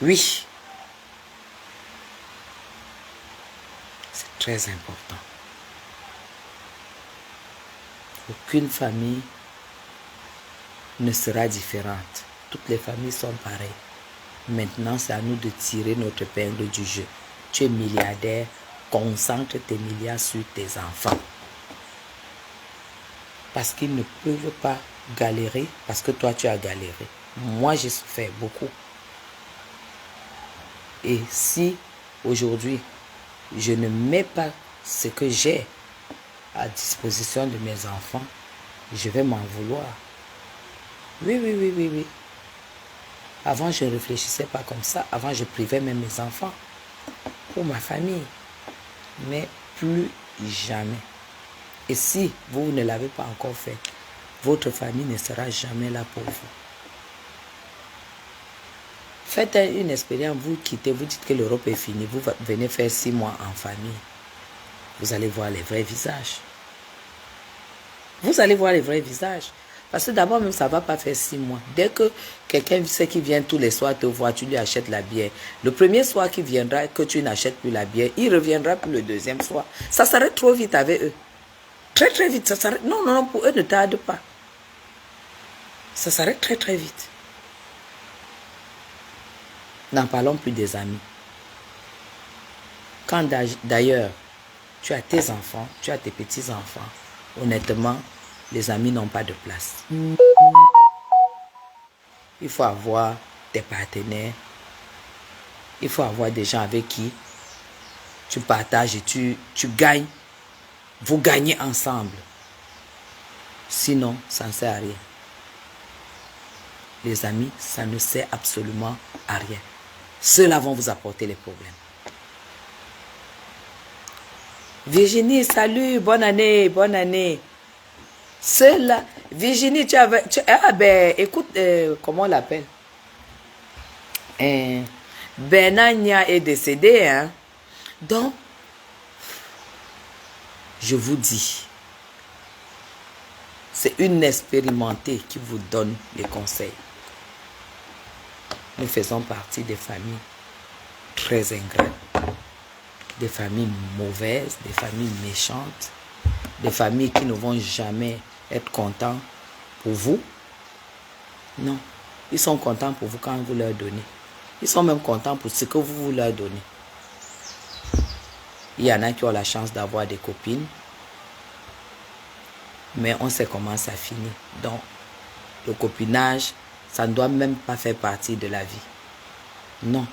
Oui. C'est très important. Aucune famille ne sera différente. Toutes les familles sont pareilles. Maintenant, c'est à nous de tirer notre épingle du jeu. Tu es milliardaire, concentre tes milliards sur tes enfants. Parce qu'ils ne peuvent pas galérer, parce que toi, tu as galéré. Moi, j'ai souffert beaucoup. Et si aujourd'hui, je ne mets pas ce que j'ai à disposition de mes enfants, je vais m'en vouloir. Oui. Avant, je ne réfléchissais pas comme ça. Avant, je privais même mes enfants pour ma famille. Mais plus jamais. Et si vous ne l'avez pas encore fait, votre famille ne sera jamais là pour vous. Faites une expérience, vous quittez, vous dites que l'Europe est finie, vous venez faire 6 mois en famille. Vous allez voir les vrais visages. Vous allez voir les vrais visages. Parce que d'abord même, ça ne va pas faire 6 mois. Dès que quelqu'un sait qui vient tous les soirs te voir, tu lui achètes la bière. Le premier soir qu'il viendra, que tu n'achètes plus la bière, il reviendra pour le deuxième soir. Ça s'arrête trop vite avec eux. Très vite, ça s'arrête. Non, pour eux, ne tarde pas. Ça s'arrête très vite. N'en parlons plus des amis. Quand d'ailleurs, tu as tes enfants, tu as tes petits-enfants, honnêtement, les amis n'ont pas de place. Il faut avoir des partenaires. Il faut avoir des gens avec qui tu partages et tu gagnes. Vous gagnez ensemble. Sinon, ça ne sert à rien. Les amis, ça ne sert absolument à rien. Ceux-là vont vous apporter les problèmes. Virginie, salut, bonne année, bonne année. Ceux-là, Virginie, écoute, comment on l'appelle? Benania est décédé, hein. Donc, je vous dis, c'est une expérimentée qui vous donne les conseils. Nous faisons partie des familles très ingrates, des familles mauvaises, des familles méchantes, des familles qui ne vont jamais être contents pour vous. Non, ils sont contents pour vous quand vous leur donnez. Ils sont même contents pour ce que vous leur donnez. Il y en a qui ont la chance d'avoir des copines, mais on sait comment ça finit. Donc, le copinage, ça ne doit même pas faire partie de la vie. Non.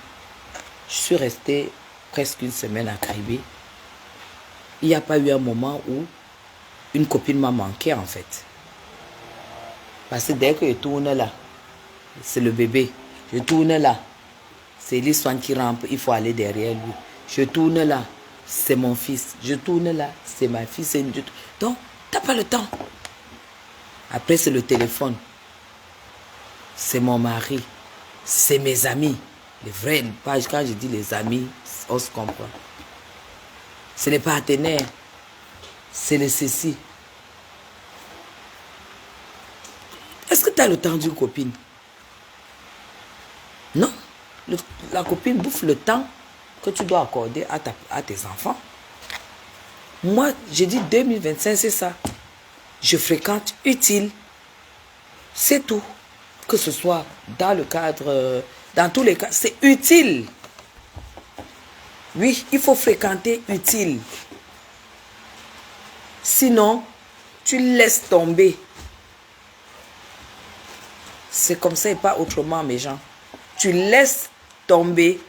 Je suis restée presque une semaine à Caribé. Il n'y a pas eu un moment où une copine m'a manqué, en fait. Parce que dès que je tourne là, c'est le bébé. Je tourne là, c'est l'histoire qui rampe, il faut aller derrière lui. Je tourne là, c'est mon fils. Je tourne là, c'est ma fille. Donc, tu n'as pas le temps. Après, c'est le téléphone. C'est mon mari. C'est mes amis. Les vrais, quand je dis les amis, on se comprend. C'est les partenaires. C'est les ceci. Est-ce que tu as le temps d'une copine? Non. La copine bouffe le temps que tu dois accorder à tes enfants. Moi, j'ai dit 2025, c'est ça. Je fréquente utile. C'est tout. Que ce soit dans le cadre, dans tous les cas, c'est utile. Oui, il faut fréquenter utile. Sinon, tu laisses tomber. C'est comme ça et pas autrement, mes gens. Tu laisses tomber.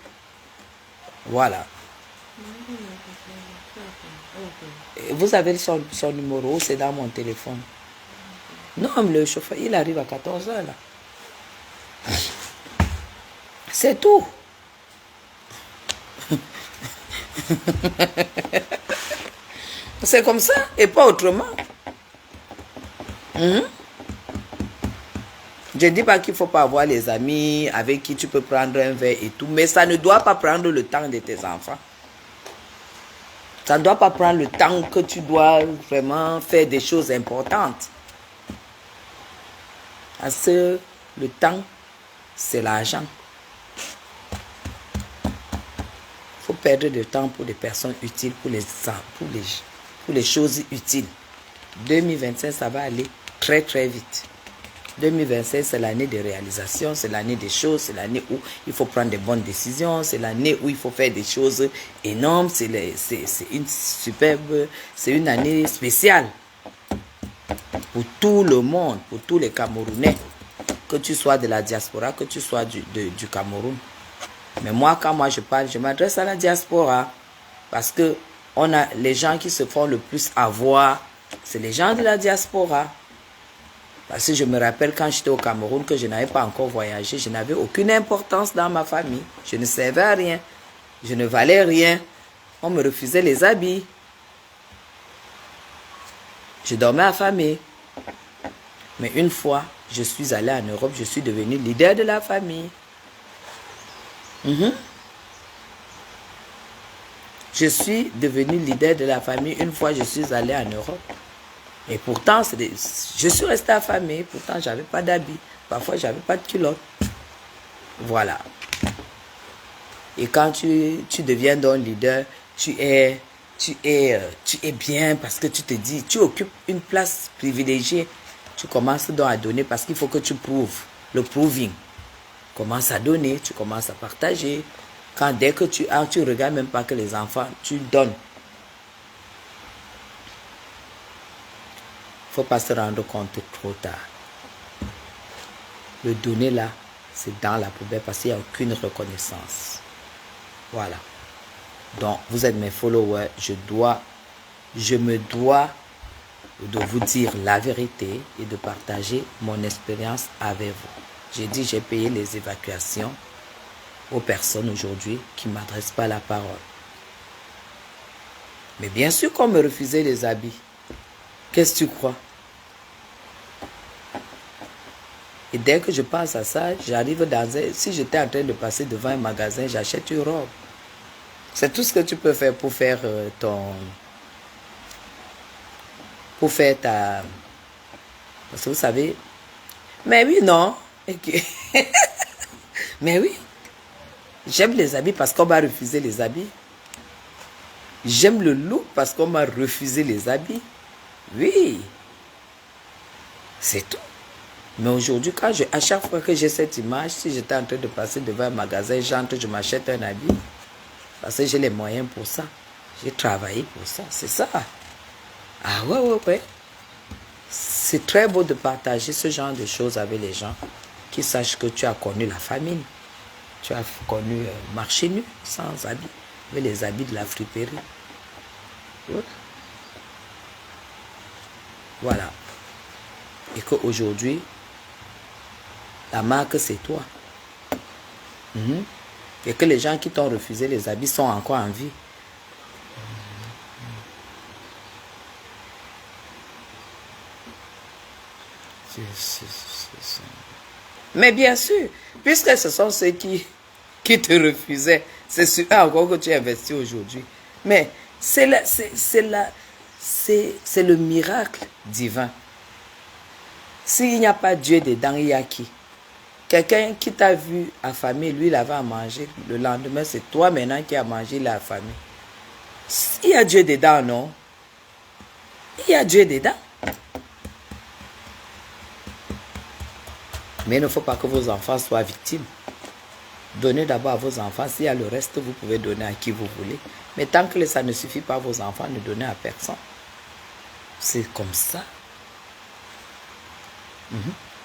Voilà. Vous avez son numéro, c'est dans mon téléphone. Non, le chauffeur, il arrive à 14 h là. C'est tout. C'est comme ça et pas autrement. Je ne dis pas qu'il ne faut pas avoir les amis avec qui tu peux prendre un verre et tout, mais ça ne doit pas prendre le temps de tes enfants. Ça ne doit pas prendre le temps que tu dois vraiment faire des choses importantes. Parce que le temps, c'est l'argent. Il faut perdre du temps pour des personnes utiles, pour les choses utiles. 2025, ça va aller très très vite. 2025, c'est l'année des réalisations, c'est l'année des choses, c'est l'année où il faut prendre des bonnes décisions, c'est l'année où il faut faire des choses énormes, c'est une superbe, c'est une année spéciale pour tout le monde, pour tous les Camerounais, que tu sois de la diaspora, que tu sois du Cameroun. Mais moi, quand moi je parle, je m'adresse à la diaspora, parce que on a les gens qui se font le plus avoir, c'est les gens de la diaspora. Parce que je me rappelle quand j'étais au Cameroun que je n'avais pas encore voyagé, je n'avais aucune importance dans ma famille. Je ne servais à rien. Je ne valais rien. On me refusait les habits. Je dormais affamé. Mais une fois, je suis allé en Europe, je suis devenu leader de la famille. Je suis devenu leader de la famille une fois je suis allé en Europe. Et pourtant, je suis resté affamé. Pourtant, je n'avais pas d'habits. Parfois, je n'avais pas de culotte. Voilà. Et quand tu deviens donc leader, tu es bien parce que tu te dis, tu occupes une place privilégiée. Tu commences donc à donner parce qu'il faut que tu prouves. Le proving. Tu commences à donner, tu commences à partager. Dès que tu ne regardes même pas que les enfants, tu donnes. Il ne faut pas se rendre compte trop tard. Le donner là, c'est dans la poubelle parce qu'il n'y a aucune reconnaissance. Voilà. Donc, vous êtes mes followers. Je me dois de vous dire la vérité et de partager mon expérience avec vous. J'ai dit, j'ai payé les évacuations aux personnes aujourd'hui qui ne m'adressent pas la parole. Mais bien sûr qu'on me refusait les habits. Qu'est-ce que tu crois? Et dès que je pense à ça, j'arrive dans un... Si j'étais en train de passer devant un magasin, j'achète une robe. C'est tout ce que tu peux faire pour faire pour faire ta... Parce que vous savez... Mais oui, non. Mais oui. J'aime les habits parce qu'on m'a refusé les habits. J'aime le look parce qu'on m'a refusé les habits. Oui. C'est tout. Mais aujourd'hui, à chaque fois que j'ai cette image, si j'étais en train de passer devant un magasin, j'entre, je m'achète un habit. Parce que j'ai les moyens pour ça. J'ai travaillé pour ça. C'est ça. Ah ouais. C'est très beau de partager ce genre de choses avec les gens qui sachent que tu as connu la famine. Tu as connu marcher nu, sans habits, avec les habits de la friperie. Ouais. Voilà. Et qu'aujourd'hui, la marque, c'est toi. Et que les gens qui t'ont refusé les habits sont encore en vie. Mais bien sûr, puisque ce sont ceux qui te refusaient, c'est sur eux encore que tu investis aujourd'hui. Mais c'est le miracle divin. S'il n'y a pas Dieu dedans, il y a qui? Quelqu'un qui t'a vu affamé, lui, il avait à manger. Le lendemain, c'est toi maintenant qui as mangé, il a affamé. Il y a Dieu dedans, non? Il y a Dieu dedans. Mais il ne faut pas que vos enfants soient victimes. Donnez d'abord à vos enfants. S'il y a le reste, vous pouvez donner à qui vous voulez. Mais tant que ça ne suffit pas à vos enfants, ne donnez à personne. C'est comme ça.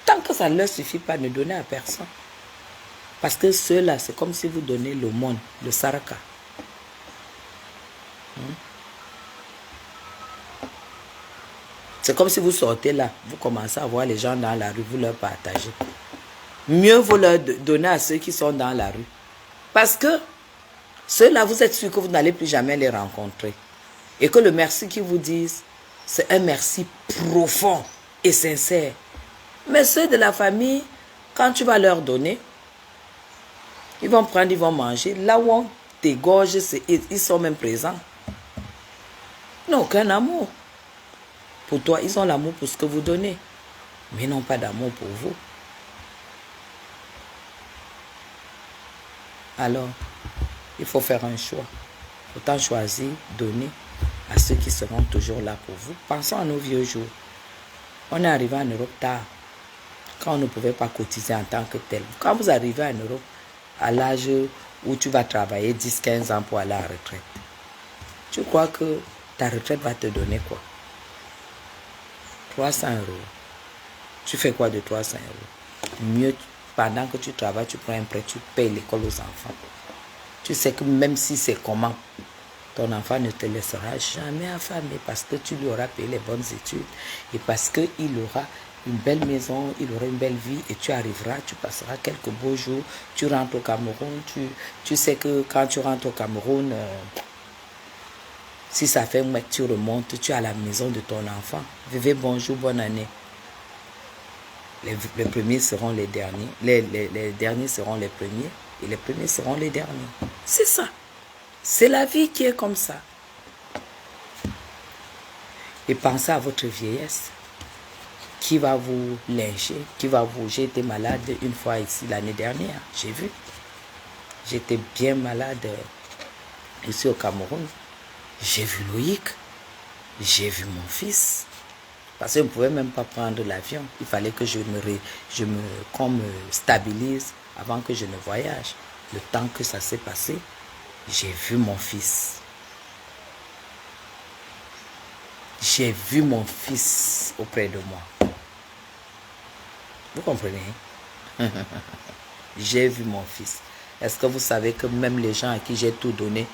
Tant que ça ne leur suffit pas, ne donnez à personne. Parce que ceux-là, c'est comme si vous donnez le monde, le saraka. C'est comme si vous sortez là, vous commencez à voir les gens dans la rue, vous leur partagez. Mieux vous leur donnez à ceux qui sont dans la rue. Parce que ceux-là, vous êtes sûr que vous n'allez plus jamais les rencontrer. Et que le merci qu'ils vous disent, c'est un merci profond. et sincère. Mais ceux de la famille, quand tu vas leur donner, ils vont prendre, ils vont manger. Là où on t'égorge, ils sont même présents. Ils n'ont aucun amour. Pour toi, ils ont l'amour pour ce que vous donnez. Mais ils n'ont pas d'amour pour vous. Alors, il faut faire un choix. Autant choisir, donner à ceux qui seront toujours là pour vous. Pensons à nos vieux jours. On est arrivé en Europe tard, quand on ne pouvait pas cotiser en tant que tel. Quand vous arrivez en Europe, à l'âge où tu vas travailler 10-15 ans pour aller à la retraite, tu crois que ta retraite va te donner quoi? 300 €. Tu fais quoi de 300 €? Mieux, pendant que tu travailles, tu prends un prêt, tu payes l'école aux enfants. Tu sais que même si c'est comment, ton enfant ne te laissera jamais affamé parce que tu lui auras payé les bonnes études et parce qu'il aura une belle maison, il aura une belle vie et tu arriveras, tu passeras quelques beaux jours, tu rentres au Cameroun, tu sais que quand tu rentres au Cameroun, si ça fait un mois que tu remontes, tu es à la maison de ton enfant. Vivez bonjour, bonne année. Les premiers seront les derniers, les derniers seront les premiers et les premiers seront les derniers. C'est ça. C'est la vie qui est comme ça. Et pensez à votre vieillesse. Qui va vous lyncher? Qui va vous... J'ai été malade une fois ici l'année dernière. J'ai vu. J'étais bien malade ici au Cameroun. J'ai vu Loïc. J'ai vu mon fils. Parce qu'on ne pouvait même pas prendre l'avion. Il fallait que qu'on me stabilise avant que je ne voyage. Le temps que ça s'est passé, j'ai vu mon fils. J'ai vu mon fils auprès de moi. Vous comprenez? J'ai vu mon fils. Est-ce que vous savez que même les gens à qui j'ai tout donné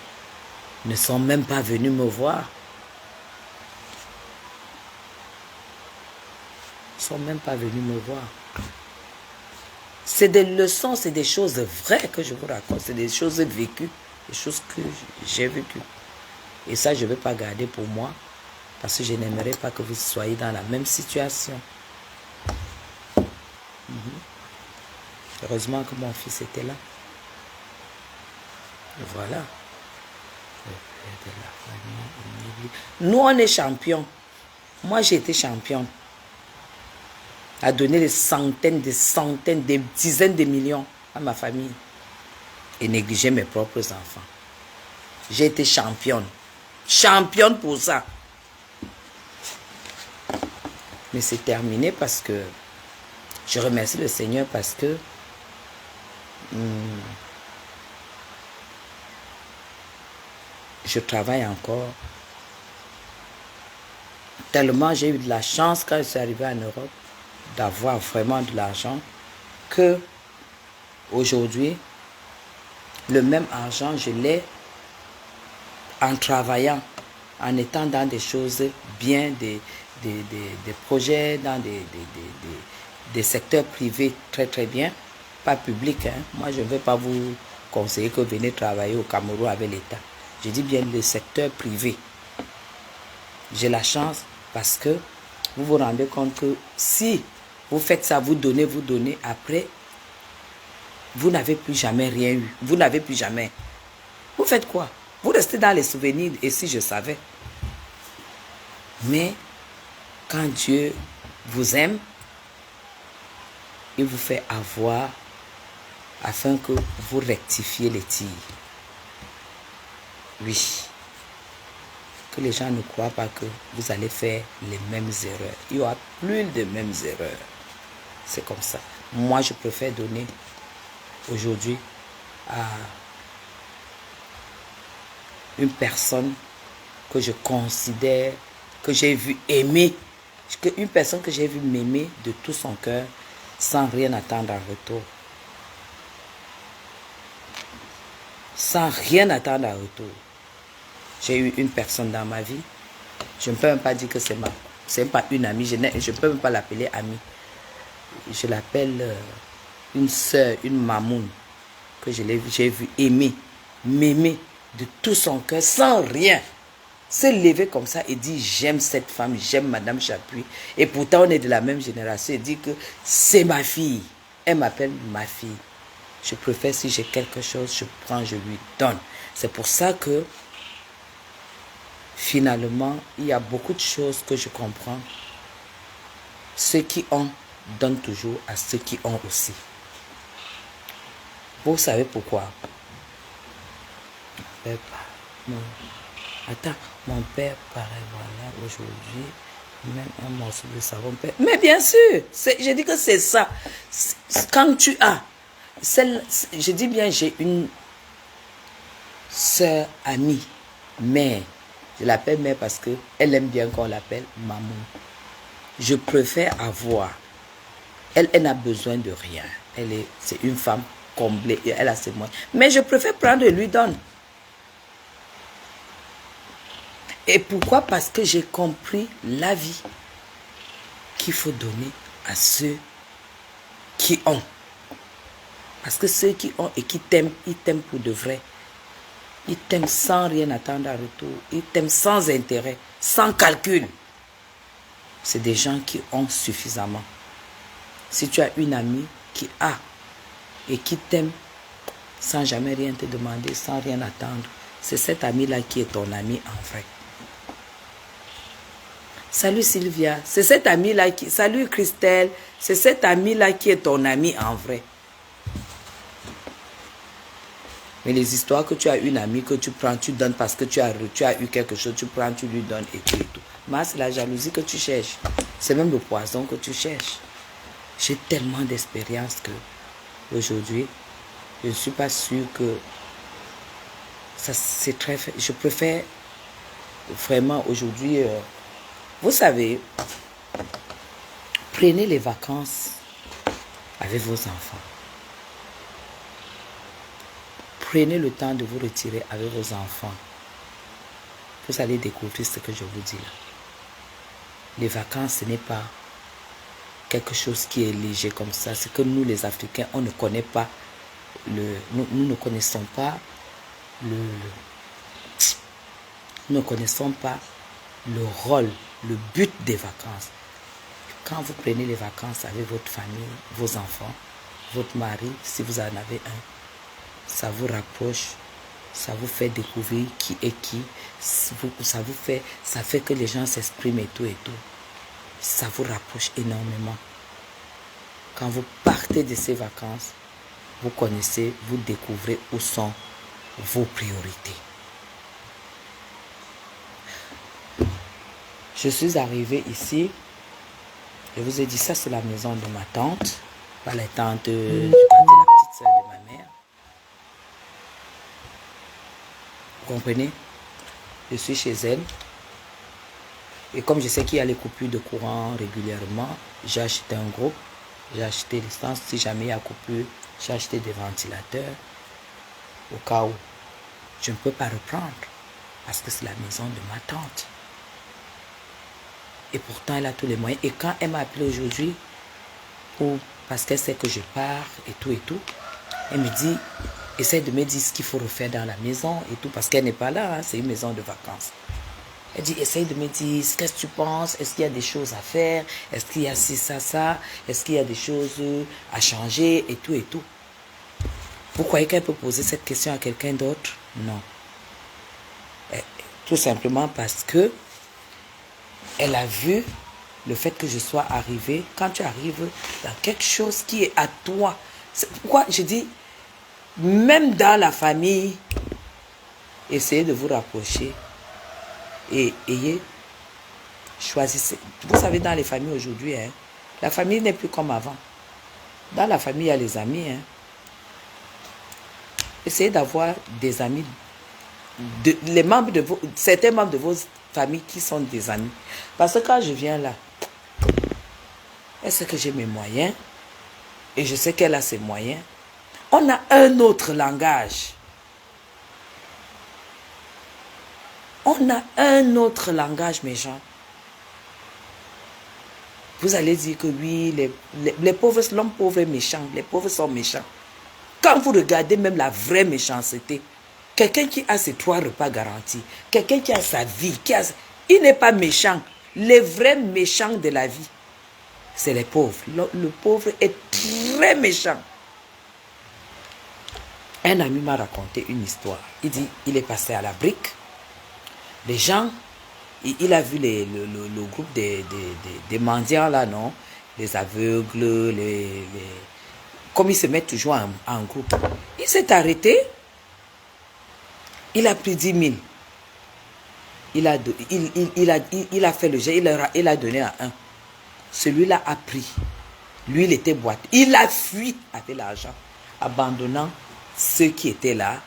ne sont même pas venus me voir? Ils ne sont même pas venus me voir. C'est des leçons, c'est des choses vraies que je vous raconte. C'est des choses vécues, des choses que j'ai vécues. Et ça, je ne vais pas garder pour moi parce que je n'aimerais pas que vous soyez dans la même situation. Heureusement que mon fils était là. Et voilà. Nous, on est champions. Moi, j'ai été championne. À donner des centaines, des dizaines de millions à ma famille. Et négliger mes propres enfants. J'ai été championne. Championne pour ça. Mais c'est terminé parce que je remercie le Seigneur parce que je travaille encore. Tellement j'ai eu de la chance quand je suis arrivé en Europe d'avoir vraiment de l'argent que aujourd'hui, le même argent, je l'ai en travaillant, en étant dans des choses bien, des projets, dans des secteurs privés très très bien, pas publics. Hein. Moi, je ne vais pas vous conseiller que vous venez travailler au Cameroun avec l'État. Je dis bien le secteur privé. J'ai la chance parce que vous vous rendez compte que si vous faites ça, vous donnez, après, vous n'avez plus jamais rien eu. Vous n'avez plus jamais. Vous faites quoi? Vous restez dans les souvenirs, et si je savais. Mais quand Dieu vous aime, il vous fait avoir afin que vous rectifiez les tirs. Oui. Que les gens ne croient pas que vous allez faire les mêmes erreurs. Il n'y aura plus de mêmes erreurs. C'est comme ça. Moi, je préfère donner aujourd'hui à une personne que je considère, que j'ai vu aimer, une personne que j'ai vu m'aimer de tout son cœur sans rien attendre en retour. Sans rien attendre en retour. J'ai eu une personne dans ma vie, je ne peux même pas dire que c'est pas une amie, je ne peux même pas l'appeler amie. Je l'appelle une sœur, une mamoune, que j'ai vu aimer, m'aimer de tout son cœur, sans rien. Se lever comme ça et dire j'aime cette femme, j'aime Madame Chapuis. Et pourtant on est de la même génération et dire que c'est ma fille. Elle m'appelle ma fille. Je préfère si j'ai quelque chose, je prends, je lui donne. C'est pour ça que finalement, il y a beaucoup de choses que je comprends. Ceux qui ont donnent toujours à ceux qui ont aussi. Vous savez pourquoi? Attends, mon père paraît, voilà, aujourd'hui, même un morceau de savon. Mais bien sûr, je dis que c'est ça. Quand tu as, je dis bien, j'ai une sœur amie, mère. Je l'appelle mère parce qu'elle aime bien qu'on l'appelle maman. Je préfère avoir. Elle n'a besoin de rien. C'est une femme comblée et elle a ses moyens. Mais je préfère prendre et lui donner. Et pourquoi? Parce que j'ai compris la vie qu'il faut donner à ceux qui ont. Parce que ceux qui ont et qui t'aiment, ils t'aiment pour de vrai. Ils t'aiment sans rien attendre en retour. Ils t'aiment sans intérêt, sans calcul. C'est des gens qui ont suffisamment. Si tu as une amie qui a et qui t'aime sans jamais rien te demander, sans rien attendre, c'est cette amie-là qui est ton amie en vrai. Salut Sylvia, c'est cette amie-là qui... Salut Christelle, c'est cette amie-là qui est ton amie en vrai. Mais les histoires que tu as une amie que tu prends, tu donnes parce que tu as eu quelque chose, tu prends, tu lui donnes et tout et tout. Mais c'est la jalousie que tu cherches. C'est même le poison que tu cherches. J'ai tellement d'expérience que aujourd'hui, je ne suis pas sûre que ça c'est très... Je préfère vraiment aujourd'hui... vous savez, prenez les vacances avec vos enfants. Prenez le temps de vous retirer avec vos enfants. Vous allez découvrir ce que je vous dis là. Les vacances, ce n'est pas quelque chose qui est léger comme ça. C'est que nous, les Africains, on ne connaît pas nous ne connaissons pas nous ne connaissons pas le rôle, le but des vacances. Quand vous prenez les vacances avec votre famille, vos enfants, votre mari, si vous en avez un, ça vous rapproche, ça vous fait découvrir qui est qui, ça fait que les gens s'expriment et tout et tout. Ça vous rapproche énormément. Quand vous partez de ces vacances, vous connaissez, vous découvrez où sont vos priorités. Je suis arrivée ici, je vous ai dit ça, c'est la maison de ma tante, pas la tante du côté de la petite soeur de ma mère. Vous comprenez? Je suis chez elle. Et comme je sais qu'il y a les coupures de courant régulièrement, j'ai acheté un groupe, j'ai acheté l'essence. Si jamais il y a coupure, j'ai acheté des ventilateurs au cas où je ne peux pas reprendre parce que c'est la maison de ma tante. Et pourtant, elle a tous les moyens. Et quand elle m'a appelé aujourd'hui, parce qu'elle sait que je pars et tout, elle me dit, essaie de me dire ce qu'il faut refaire dans la maison et tout, parce qu'elle n'est pas là, hein, c'est une maison de vacances. Elle dit, essaye de me dire, qu'est-ce que tu penses? Est-ce qu'il y a des choses à faire? Est-ce qu'il y a ci, ça? Est-ce qu'il y a des choses à changer? Et tout, et tout. Vous croyez qu'elle peut poser cette question à quelqu'un d'autre? Non. Tout simplement parce que elle a vu le fait que je sois arrivée. Quand tu arrives dans quelque chose qui est à toi, c'est pourquoi je dis, même dans la famille, essayez de vous rapprocher. Et choisissez. Vous savez, dans les familles aujourd'hui, hein, la famille n'est plus comme avant. Dans la famille, il y a les amis. Hein. Essayez d'avoir des amis, certains membres de vos familles qui sont des amis. Parce que quand je viens là, elle sait que j'ai mes moyens et je sais qu'elle a ses moyens. On a un autre langage. On a un autre langage, mes gens. Vous allez dire que oui, les pauvres, l'homme pauvre est méchant. Les pauvres sont méchants. Quand vous regardez même la vraie méchanceté, Quelqu'un qui a ses 3 repas garantis, quelqu'un qui a sa vie, il n'est pas méchant. Les vrais méchants de la vie, c'est les pauvres. Le pauvre est très méchant. Un ami m'a raconté une histoire. Il dit, il est passé à la brique. Les gens, il a vu le groupe des mendiants là, non? Les aveugles, comme ils se mettent toujours en groupe. Il s'est arrêté. Il a pris 10 000. Il a fait le jet, il a donné à un. Celui-là a pris. Lui, il était boiteux. Il a fui avec l'argent, abandonnant ceux qui étaient là,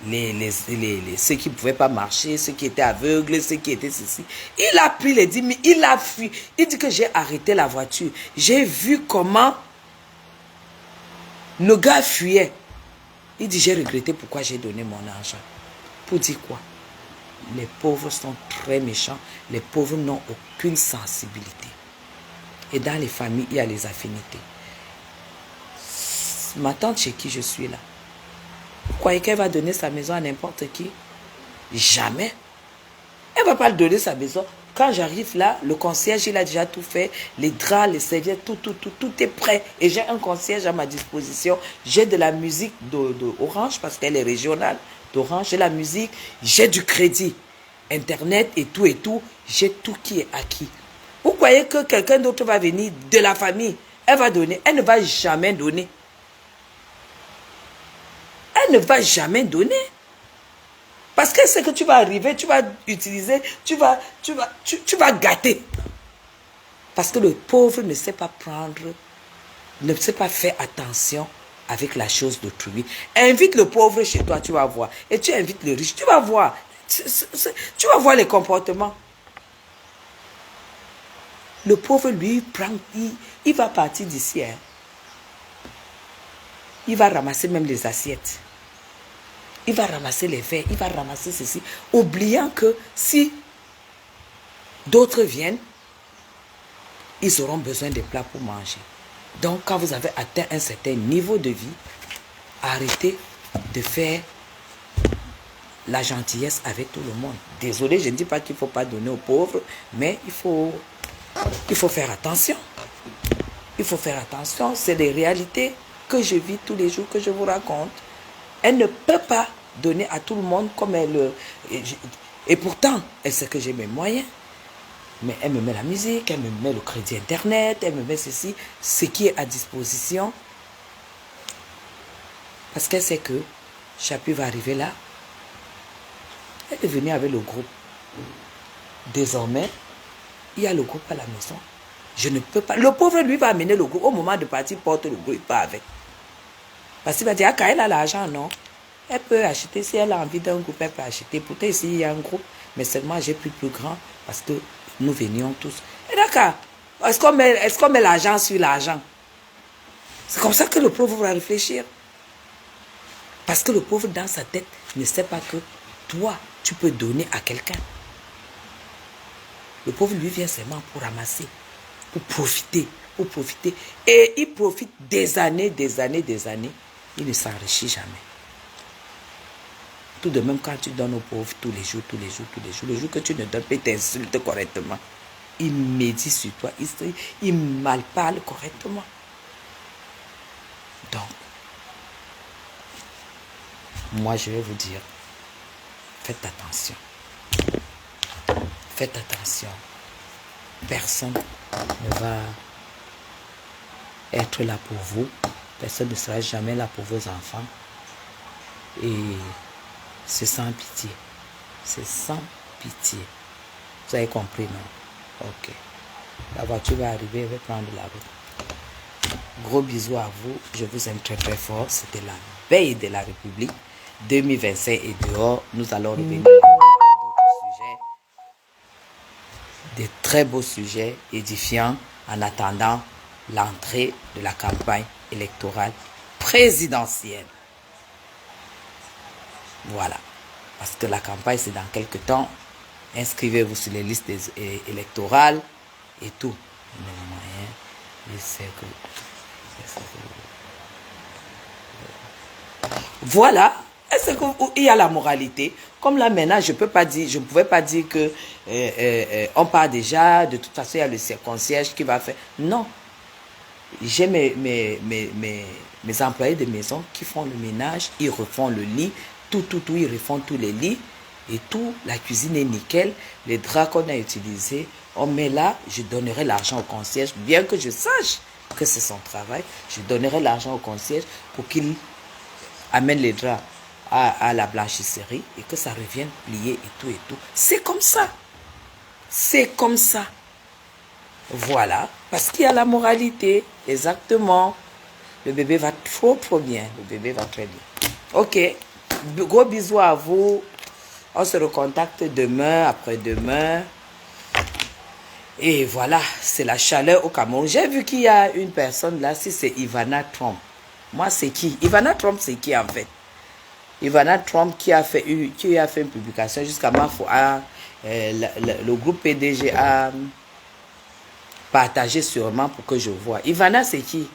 ceux qui ne pouvaient pas marcher, ceux qui étaient aveugles, ceux qui étaient ceci. Il a pris les 10 000, il a fui. Il dit que j'ai arrêté la voiture. J'ai vu comment le gars fuyait. Il dit, j'ai regretté pourquoi j'ai donné mon argent. Pour dire quoi? Les pauvres sont très méchants. Les pauvres n'ont aucune sensibilité. Et dans les familles, il y a les affinités. Ma tante chez qui je suis là, vous croyez qu'elle va donner sa maison à n'importe qui? Jamais. Elle ne va pas le donner sa maison. Quand j'arrive là, le concierge, il a déjà tout fait. Les draps, les serviettes, tout est prêt. Et j'ai un concierge à ma disposition. J'ai de la musique d'Orange parce qu'elle est régionale. D'Orange, j'ai la musique, j'ai du crédit. Internet et tout. J'ai tout qui est acquis. Vous croyez que quelqu'un d'autre va venir de la famille? Elle va donner. Elle ne va jamais donner. Elle ne va jamais donner. Parce que c'est que tu vas arriver, tu vas utiliser, tu vas gâter. Parce que le pauvre ne sait pas prendre, ne sait pas faire attention avec la chose d'autrui. Invite le pauvre chez toi, tu vas voir. Et tu invites le riche, tu vas voir. Tu vas voir les comportements. Le pauvre, lui, il va partir d'ici. Hein. Il va ramasser même les assiettes. Il va ramasser les verres, il va ramasser ceci, oubliant que si d'autres viennent, ils auront besoin de plats pour manger. Donc, quand vous avez atteint un certain niveau de vie, arrêtez de faire la gentillesse avec tout le monde. Désolé, je ne dis pas qu'il ne faut pas donner aux pauvres, mais il faut faire attention. Il faut faire attention, c'est des réalités que je vis tous les jours, que je vous raconte. Elle ne peut pas donner à tout le monde comme elle... Et pourtant, elle sait que j'ai mes moyens. Mais elle me met la musique, elle me met le crédit internet, elle me met ceci, ce qui est à disposition. Parce qu'elle sait que Chapuis va arriver là. Elle est venue avec le groupe. Désormais, il y a le groupe à la maison. Je ne peux pas... Le pauvre, lui, va amener le groupe. Au moment de partir, porte le groupe, il part avec. Parce qu'il va dire, ah, quand elle a l'argent, non. Elle peut acheter, si elle a envie d'un groupe, elle peut acheter. Pourtant, ici, il y a un groupe, mais seulement j'ai pris plus grand parce que nous venions tous. Et d'accord, est-ce qu'on met l'argent sur l'argent? C'est comme ça que le pauvre va réfléchir. Parce que le pauvre, dans sa tête, ne sait pas que toi, tu peux donner à quelqu'un. Le pauvre, lui, vient seulement pour ramasser, pour profiter. Et il profite des années. Il ne s'enrichit jamais. Tout de même, quand tu donnes aux pauvres tous les jours, le jour que tu ne donnes pas, il t'insulte correctement. Il médit sur toi, il mal parle correctement. Donc, moi je vais vous dire, faites attention. Faites attention. Personne ne va être là pour vous. Personne ne sera jamais là pour vos enfants. Et c'est sans pitié. C'est sans pitié. Vous avez compris, non? Ok. La voiture va arriver, elle va prendre la route. Gros bisous à vous. Je vous aime très très fort. C'était la veille de la République. 2025 est dehors. Nous allons revenir avec d'autres sujets. Des très beaux sujets édifiants en attendant l'entrée de la campagne électorale présidentielle. Voilà. Parce que la campagne, c'est dans quelques temps. Inscrivez-vous sur les listes électorales et tout. Voilà. Est-ce qu'il y a la moralité? Comme là maintenant, je ne pouvais pas dire que on part déjà, de toute façon, il y a le concierge qui va faire. Non. J'ai mes employés de maison qui font le ménage, ils refont le lit, tout, ils refont tous les lits et tout. La cuisine est nickel. Les draps qu'on a utilisés, on met là, je donnerai l'argent au concierge, bien que je sache que c'est son travail, je donnerai l'argent au concierge pour qu'il amène les draps à la blanchisserie et que ça revienne plié et tout et tout. C'est comme ça. C'est comme ça. Voilà. Parce qu'il y a la moralité. Exactement. Le bébé va trop bien. Le bébé va très bien. Ok. Gros bisous à vous. On se recontacte demain, après-demain. Et voilà, c'est la chaleur au Cameroun. J'ai vu qu'il y a une personne là, si c'est Ivana Trump. Moi, c'est qui? Ivana Trump, c'est qui en fait? Ivana Trump qui a fait une publication jusqu'à Mafo. Le groupe PDG a partagé sûrement pour que je vois. Ivana, c'est qui?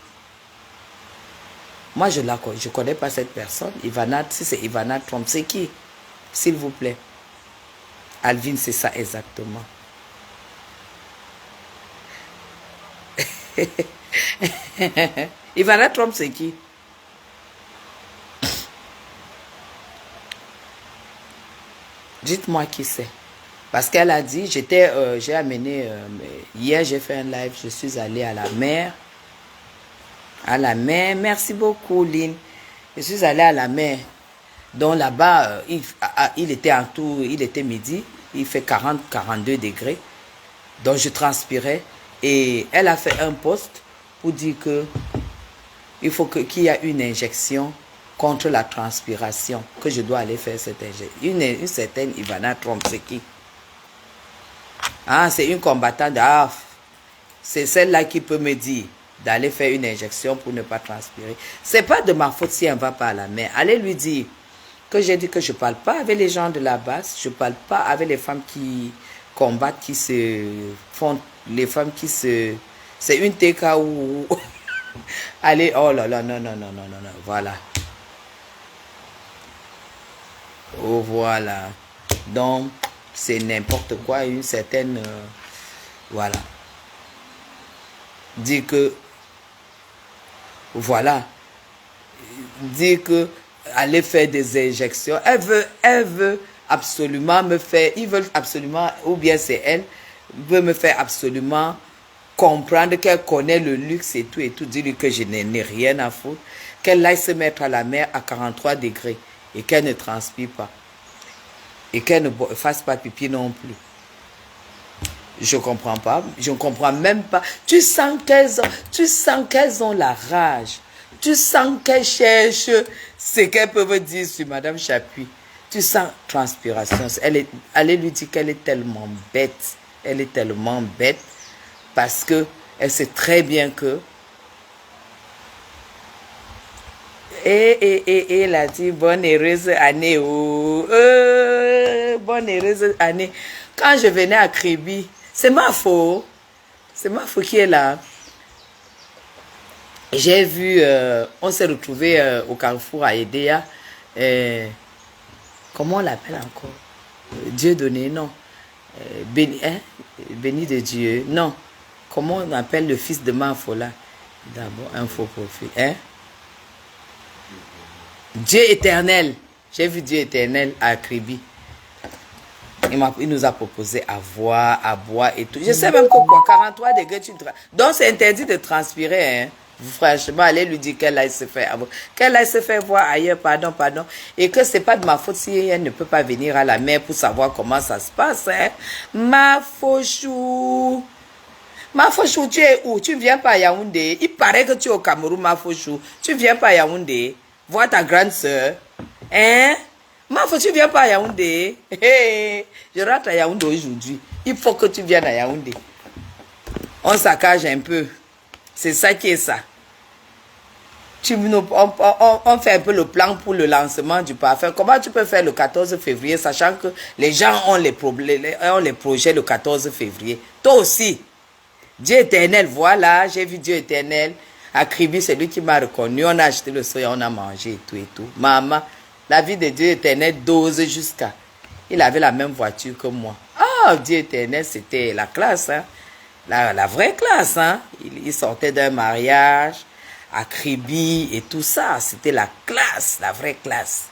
Moi, je ne connais pas cette personne. Ivana, si c'est Ivana Trump, c'est qui? S'il vous plaît. Alvin, c'est ça exactement. Ivana Trump, c'est qui? Dites-moi qui c'est. Parce qu'elle a dit, j'ai amené, hier j'ai fait un live, je suis allée à la mer. À la mer, merci beaucoup Lynn. Je suis allée à la mer. Donc là-bas, il était en tout, il était midi, il fait 40-42 degrés. Donc je transpirais. Et elle a fait un post pour dire que il faut qu'il y ait une injection contre la transpiration, que je dois aller faire cette injection. Une certaine Ivana Trump, c'est qui? Ah, c'est une combattante. Ah, c'est celle-là qui peut me dire d'aller faire une injection pour ne pas transpirer. C'est pas de ma faute si elle ne va pas à la mer. Allez lui dire que j'ai dit que je ne parle pas avec les gens de la base, je ne parle pas avec les femmes qui combattent, qui se font, les femmes qui se... C'est une TK où... Allez, oh là là, non, voilà. Oh, voilà. Donc, c'est n'importe quoi, une certaine... voilà. Dit que... Voilà. Dit que... Aller faire des injections. Elle veut absolument me faire... Ils veulent absolument... Ou bien c'est elle... Veut me faire absolument... comprendre qu'elle connaît le luxe et tout, dis-lui que je n'ai rien à foutre, qu'elle aille se mettre à la mer à 43 degrés et qu'elle ne transpire pas et qu'elle ne fasse pas pipi non plus. Je ne comprends pas, je ne comprends même pas. Tu sens qu'elles ont la rage, tu sens qu'elles cherchent ce qu'elles peuvent dire sur Madame Chapuis. Tu sens transpiration. Allez lui dire qu'elle est tellement bête, elle est tellement bête. Parce qu'elle sait très bien que... elle a dit bonne heureuse année. Oh, bonne heureuse année. Quand je venais à Kribi, c'est ma faute. C'est ma faute qui est là. J'ai vu, on s'est retrouvé au Carrefour à Edea. Comment on l'appelle encore? Dieu donné, non. Béni de Dieu, non. Comment on appelle le fils de Mafola? D'abord, un faux profil. Hein? Dieu éternel. J'ai vu Dieu éternel à Kribi. Il nous a proposé à boire et tout. Je sais même que quoi, 43 degrés, donc c'est interdit de transpirer. Hein? Franchement, allez lui dire qu'elle aille se faire avoir. Qu'elle aille se faire voir ailleurs, pardon. Et que c'est pas de ma faute si elle ne peut pas venir à la mer pour savoir comment ça se passe. Hein? Ma fauchou. Mafochou, tu es où? Tu viens pas à Yaoundé. Il paraît que tu es au Cameroun, Mafochou. Tu viens pas à Yaoundé. Vois ta grande soeur. Hein? Mafochou, tu viens pas à Yaoundé. Hey, je rentre à Yaoundé aujourd'hui. Il faut que tu viennes à Yaoundé. On saccage un peu. C'est ça qui est ça. On fait un peu le plan pour le lancement du parfum. Comment tu peux faire le 14 février, sachant que les gens ont les projets le 14 février. Toi aussi. Dieu éternel, voilà, j'ai vu Dieu éternel. À Kribi, c'est lui qui m'a reconnu. On a acheté le soya, on a mangé et tout. Maman, La vie de Dieu éternel dose jusqu'à... Il avait la même voiture que moi. Ah, Dieu éternel, c'était la classe, hein. La vraie classe, hein. Il sortait d'un mariage à Kribi et tout ça. C'était la classe, la vraie classe.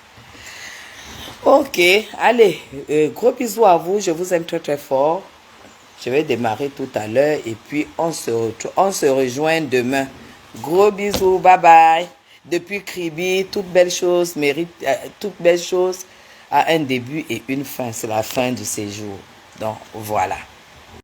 Ok, allez, gros bisous à vous. Je vous aime très très fort. Je vais démarrer tout à l'heure et puis on se rejoint demain. Gros bisous, bye bye. Depuis Kribi, toute belle chose mérite, toute belle chose a un début et une fin. C'est la fin du séjour. Donc voilà.